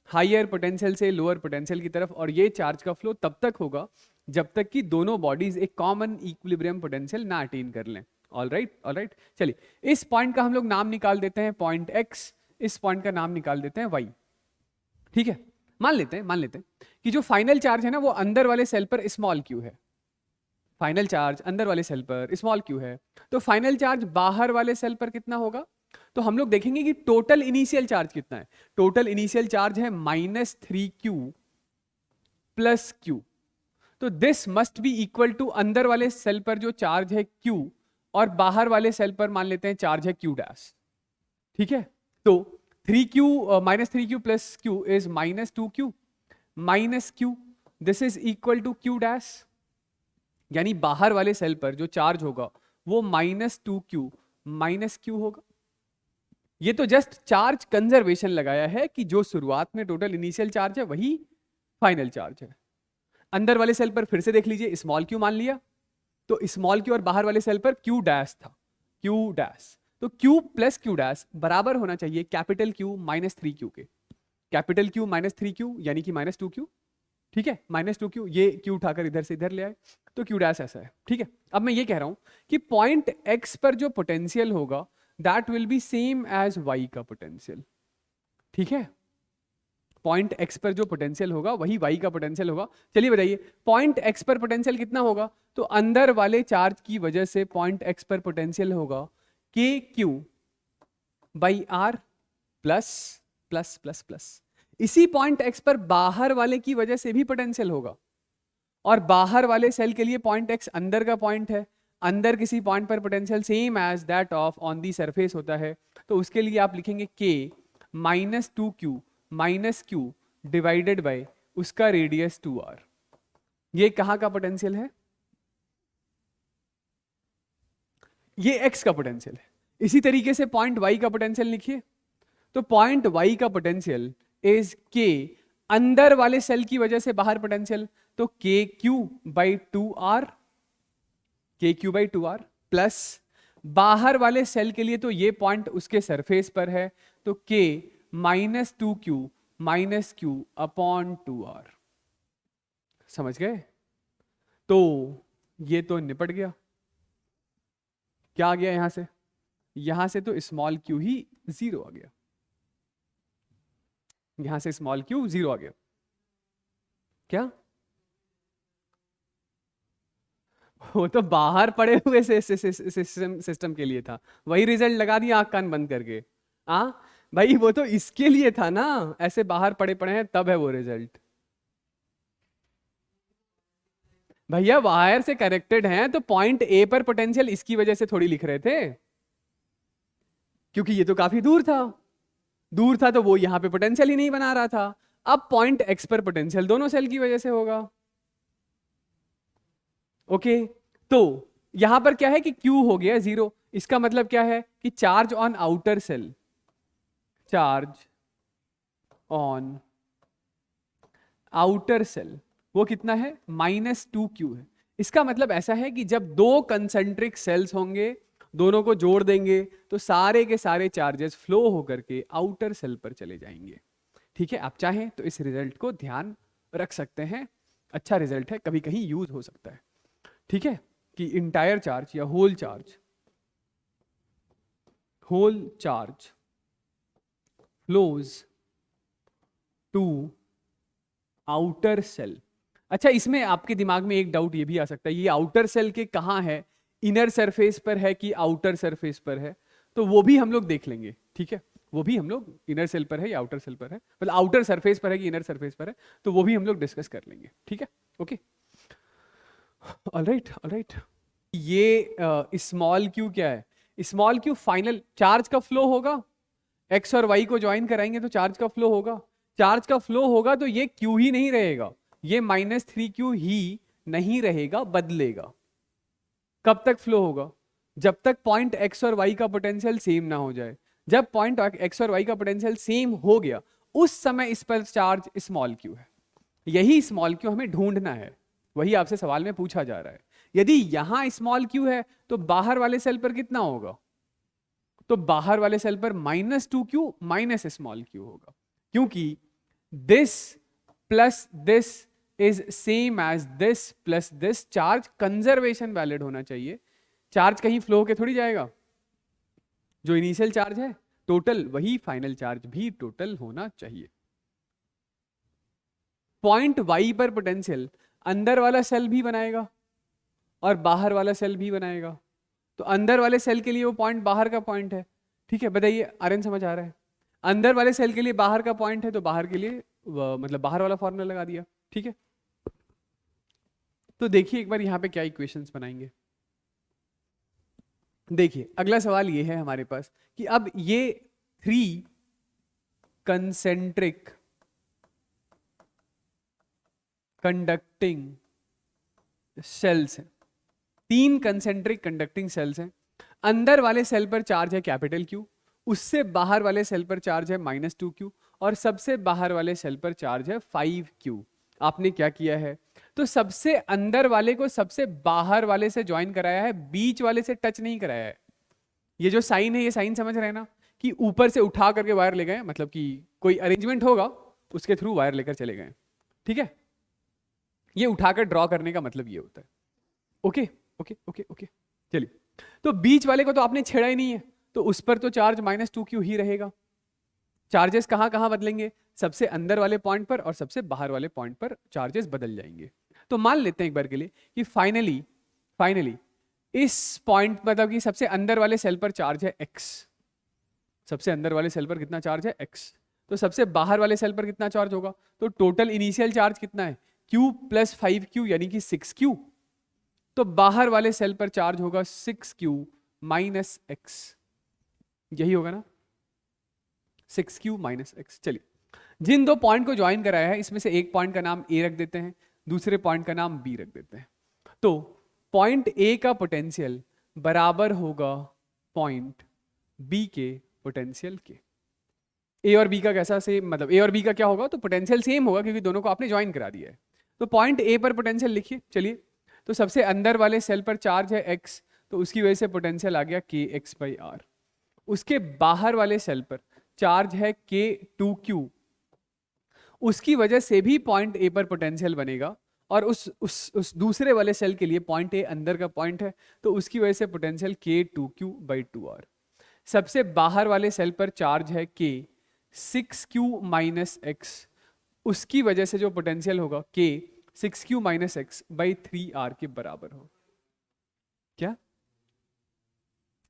हायर पोटेंशियल से लोअर पोटेंशियल की तरफ, और ये चार्ज का फ्लो तब तक होगा जब तक कि दोनों बॉडीज एक कॉमन इक्विलिब्रियम पोटेंशियल ना अटेन कर लें। ऑलराइट, चलिए इस पॉइंट का हम लोग नाम निकाल देते हैं पॉइंट X, इस पॉइंट का नाम निकाल देते हैं Y, ठीक है। मान लेते हैं कि जो फाइनल चार्ज है ना वो अंदर वाले सेल पर स्मॉल q है। फाइनल चार्ज अंदर वाले सेल पर स्मॉल q है, तो फाइनल चार्ज बाहर वाले सेल पर कितना होगा? तो हम लोग देखेंगे कि टोटल इनिशियल चार्ज कितना है। टोटल इनिशियल चार्ज है -3Q प्लस Q। तो this must be equal to अंदर वाले सेल पर जो चार्ज है Q और बाहर वाले सेल पर मान लेते हैं चार्ज है Q डैश, ठीक है। तो 3Q -3Q plus Q is -2Q minus Q, this is equal to Q dash, यानी बाहर वाले सेल पर जो चार्ज होगा वो -2Q माइनस Q होगा। ये तो जस्ट चार्ज कंजर्वेशन लगाया है कि जो शुरुआत में टोटल इनिशियल चार्ज है वही फाइनल चार्ज है। अंदर वाले सेल पर फिर से देख लीजिए, स्मॉल q मान लिया, तो स्मॉल q और बाहर वाले सेल पर Q डैश था, Q डैश, तो Q प्लस Q डैश बराबर होना चाहिए कैपिटल Q -3Q के। कैपिटल Q -3Q यानी कि -2Q, ठीक है। -2Q, ये Q उठाकर इधर से इधर ले आए, तो Q डैश ऐसा है, ठीक है। अब मैं ये कह रहा हूं कि पॉइंट X पर जो पोटेंशियल होगा that will be same as Y का पोटेंशियल, ठीक है। पॉइंट X पर जो पोटेंशियल होगा वही Y का पोटेंशियल होगा। चलिए बताइए पॉइंट X पर पोटेंशियल कितना होगा? तो अंदर वाले चार्ज की वजह से पॉइंट X पर पोटेंशियल होगा KQ by R plus plus plus plus. इसी पॉइंट X पर बाहर वाले की वजह से भी पोटेंशियल होगा, और बाहर वाले सेल के लिए पॉइंट X अंदर का पॉइंट है, अंदर किसी पॉइंट पर potential same as that of on the surface होता है, तो उसके लिए आप लिखेंगे K -2Q minus Q divided by उसका रेडियस 2R। ये कहां का पोटेंशियल है? ये X का पोटेंशियल है। इसी तरीके से पॉइंट Y का पोटेंशियल लिखिए, तो पॉइंट Y का पोटेंशियल इज K अंदर वाले सेल की वजह से बाहर पोटेंशियल, तो KQ by 2R, KQ by 2R plus बाहर वाले सेल के लिए तो ये पॉइंट उसके सरफेस पर है, तो k -2q -q upon 2r। समझ गए? तो ये तो निपट गया। क्या आ गया यहां से? यहां से तो स्मॉल q ही 0 आ गया, यहां से स्मॉल q 0 आ गया। क्या? वो तो बाहर पड़े हुए सिस्टम के लिए था, वही रिजल्ट लगा दिया आंख कान बंद करके। आ भाई वो तो इसके लिए था ना, ऐसे बाहर पड़े पड़े हैं तब है वो रिजल्ट। भैया वायर से कनेक्टेड हैं तो पॉइंट ए पर पोटेंशियल इसकी वजह से थोड़ी लिख रहे थे, क्योंकि ये तो काफी दूर था, दूर था तो वो यहां पे पोटेंशियल ही नहीं बना रहा था। अब पॉइंट एक्स पर पोटेंशियल दोनों सेल की वजह से होगा। ओके, तो यहां पर क्या है कि Q हो गया 0, इसका मतलब क्या है कि charge on outer shell, charge on outer shell वो कितना है? -2q है। इसका मतलब ऐसा है कि जब दो कंसेंट्रिक सेल्स होंगे, दोनों को जोड़ देंगे तो सारे के सारे चार्जेस फ्लो होकर के आउटर सेल पर चले जाएंगे। ठीक है, आप चाहें तो इस रिजल्ट को ध्यान रख सकते हैं, अच्छा रिजल्ट है, कभी कहीं यूज हो सकता है। ठीक है, कि इंटायर चार्ज या whole charge flows to outer shell. अच्छा, इसमें आपके दिमाग में एक डाउट ये भी आ सकता है, ये आउटर सेल के कहाँ है, इनर सरफेस पर है कि आउटर सरफेस पर है? तो वो भी हम लोग देख लेंगे। ठीक है, वो भी हम लोग इनर सेल पर है या आउटर सेल पर है, मतलब आउटर सरफेस पर है कि इनर सरफेस पर है, तो वो भी हम लोग डिस्कस कर लेंगे। ठीक है, ओके, ऑलराइट ऑलराइट। ये स्मॉल क्यू क्या है? स्मॉल क्यू फाइनल चार्ज का फ्लो होगा, एक्स और वाई को ज्वाइन कराएंगे तो चार्ज का फ्लो होगा, चार्ज का फ्लो होगा तो ये क्यू ही नहीं रहेगा, ये -3q ही नहीं रहेगा, बदलेगा। कब तक फ्लो होगा? जब तक पॉइंट एक्स और वाई का पोटेंशियल सेम ना हो जाए। जब पॉइंट एक्स और वाई का पोटेंशियल सेम हो गया उस समय इस पर चार्ज स्मॉल क्यू है। यही स्मॉल क्यू हमें ढूंढना है, वही आपसे सवाल में पूछा जा रहा है। यदि यहां स्मॉल क्यू है तो बाहर वाले सेल पर कितना होगा? तो बाहर वाले सेल पर -2q माइनस स्मॉल क्यू होगा, क्योंकि this plus this is same as this plus this. Charge conservation valid होना चाहिए, चार्ज कहीं फ्लो होके थोड़ी जाएगा। जो इनिशियल चार्ज है टोटल, वही फाइनल चार्ज भी टोटल होना चाहिए। पॉइंट वाई पर पोटेंशियल अंदर वाला सेल भी बनाएगा और बाहर वाला सेल भी बनाएगा, तो अंदर वाले सेल के लिए वो पॉइंट बाहर का पॉइंट है। ठीक है, बताइए आर्यन समझ आ रहा है? अंदर वाले सेल के लिए बाहर का पॉइंट है तो बाहर के लिए मतलब बाहर वाला फॉर्मूला लगा दिया। ठीक है, तो देखिए एक बार यहां पे क्या इक्वेशंस बनाएंगे। देखिए अगला सवाल ये है हमारे पास कि अब ये 3 कंसेंट्रिक कंडक्टिंग सेल्स हैं, 3 कंसेंट्रिक कंडक्टिंग सेल्स हैं। अंदर वाले सेल पर चार्ज है कैपिटल Q, उससे बाहर वाले सेल पर चार्ज है -2q और सबसे बाहर वाले सेल पर चार्ज है 5q। आपने क्या किया है, तो सबसे अंदर वाले को सबसे बाहर वाले से ज्वाइन कराया है, बीच वाले से टच नहीं कराया है। ये जो साइन है, ये साइन समझ रहे हैं ना, कि ऊपर से उठा करके वायर ले गए, मतलब कि कोई अरेंजमेंट होगा उसके थ्रू वायर लेकर चले गए। ठीक है, ये उठाकर ड्रॉ करने का मतलब ये होता है। ओके ओके ओके ओके, चलिए, तो बीच वाले को तो आपने छेड़ा ही नहीं है, तो उस पर तो चार्ज -2q ही रहेगा। चार्जेस कहां कहां बदलेंगे? सबसे अंदर वाले पॉइंट पर और सबसे बाहर वाले पॉइंट पर चार्जेस बदल जाएंगे। तो मान लेते हैं एक बार के लिए कि फाइनली इस पॉइंट, मतलब कि सबसे अंदर वाले सेल पर चार्ज है x, सबसे अंदर वाले सेल पर कितना चार्ज है x, तो सबसे बाहर वाले सेल पर कितना चार्ज होगा? तो टोटल इनिशियल चार्ज कितना है? q + 5q यानी कि 6q। तो बाहर वाले सेल पर चार्ज होगा 6q - x, यही होगा ना, 6q - x। चलिए, जिन दो पॉइंट को ज्वाइन कराया है इसमें से एक पॉइंट का नाम a रख देते हैं, दूसरे पॉइंट का नाम b रख देते हैं। तो पॉइंट a का पोटेंशियल बराबर होगा पॉइंट b के पोटेंशियल के। a और b का कैसा सेम, मतलब a और b का क्या होगा, तो पोटेंशियल सेम होगा क्योंकि दोनों को आपने ज्वाइन करा दिया है। तो पॉइंट a पर पोटेंशियल लिखिए। चलिए, तो सबसे अंदर वाले सेल पर चार्ज है x, तो उसकी वजह से पोटेंशियल आ गया के एक्स बाई आर। उसके बाहर वाले सेल पर चार्ज है के टू क्यू, उसकी वजह से भी पॉइंट ए पर पोटेंशियल बनेगा, और उस दूसरे वाले सेल के लिए पॉइंट ए अंदर का पॉइंट है, तो उसकी वजह से पोटेंशियल के two Q by two R. सबसे बाहर वाले सेल पर चार्ज है के सिक्स क्यू माइनस एक्स, उसकी वजह से जो पोटेंशियल होगा K six Q minus X by three R के बराबर हो। क्या?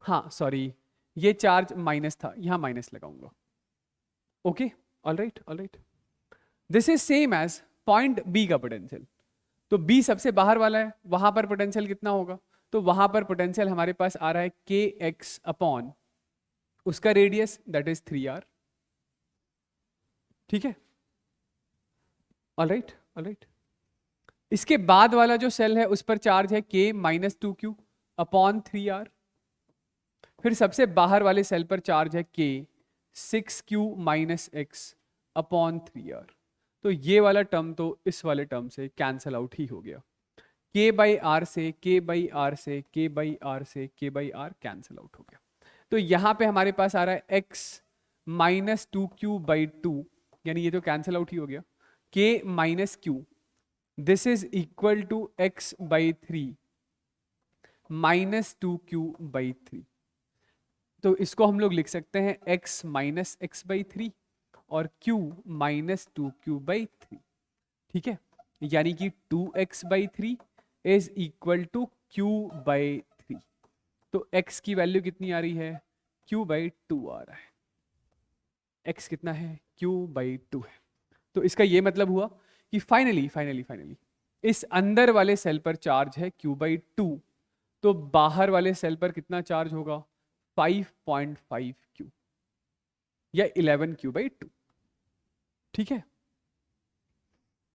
हाँ सॉरी, ये चार्ज माइनस था, यहां माइनस लगाऊंगा। Okay, all right. This is same as point B का पोटेंशियल। तो बी सबसे बाहर वाला है, वहां पर पोटेंशियल कितना होगा? तो वहां पर पोटेंशियल हमारे पास आ रहा है के एक्स अपॉन उसका रेडियस दैट इज 3r। ठीक है, ऑल राइट। इसके बाद वाला जो सेल है उस पर चार्ज है के minus two Q upon 3r। फिर सबसे बाहर वाले सेल पर चार्ज है के six Q minus x upon 3r। तो ये वाला टर्म तो इस वाले टर्म से कैंसल आउट ही हो गया। के बाई आर से के बाई आर से के बाई आर से के बाई आर कैंसल आउट हो गया। तो यहां पे हमारे पास आ रहा है X minus two Q by two, यानी ये तो कैंसल आउट ही हो गया। K minus Q, this is equal to X by three minus two Q by three. तो इसको हम लोग लिख सकते हैं x minus X by three और q minus two Q by three. ठीक है, यानी कि 2x by three is equal to q by three. तो x की वैल्यू कितनी आ रही है? q बाई टू आ रहा है। x कितना है? q बाई टू है। तो इसका ये मतलब हुआ कि फाइनली इस अंदर वाले सेल पर चार्ज है q बाई टू, तो बाहर वाले सेल पर कितना चार्ज होगा? 5.5 क्यू या 11 क्यू बाई टू। ठीक है,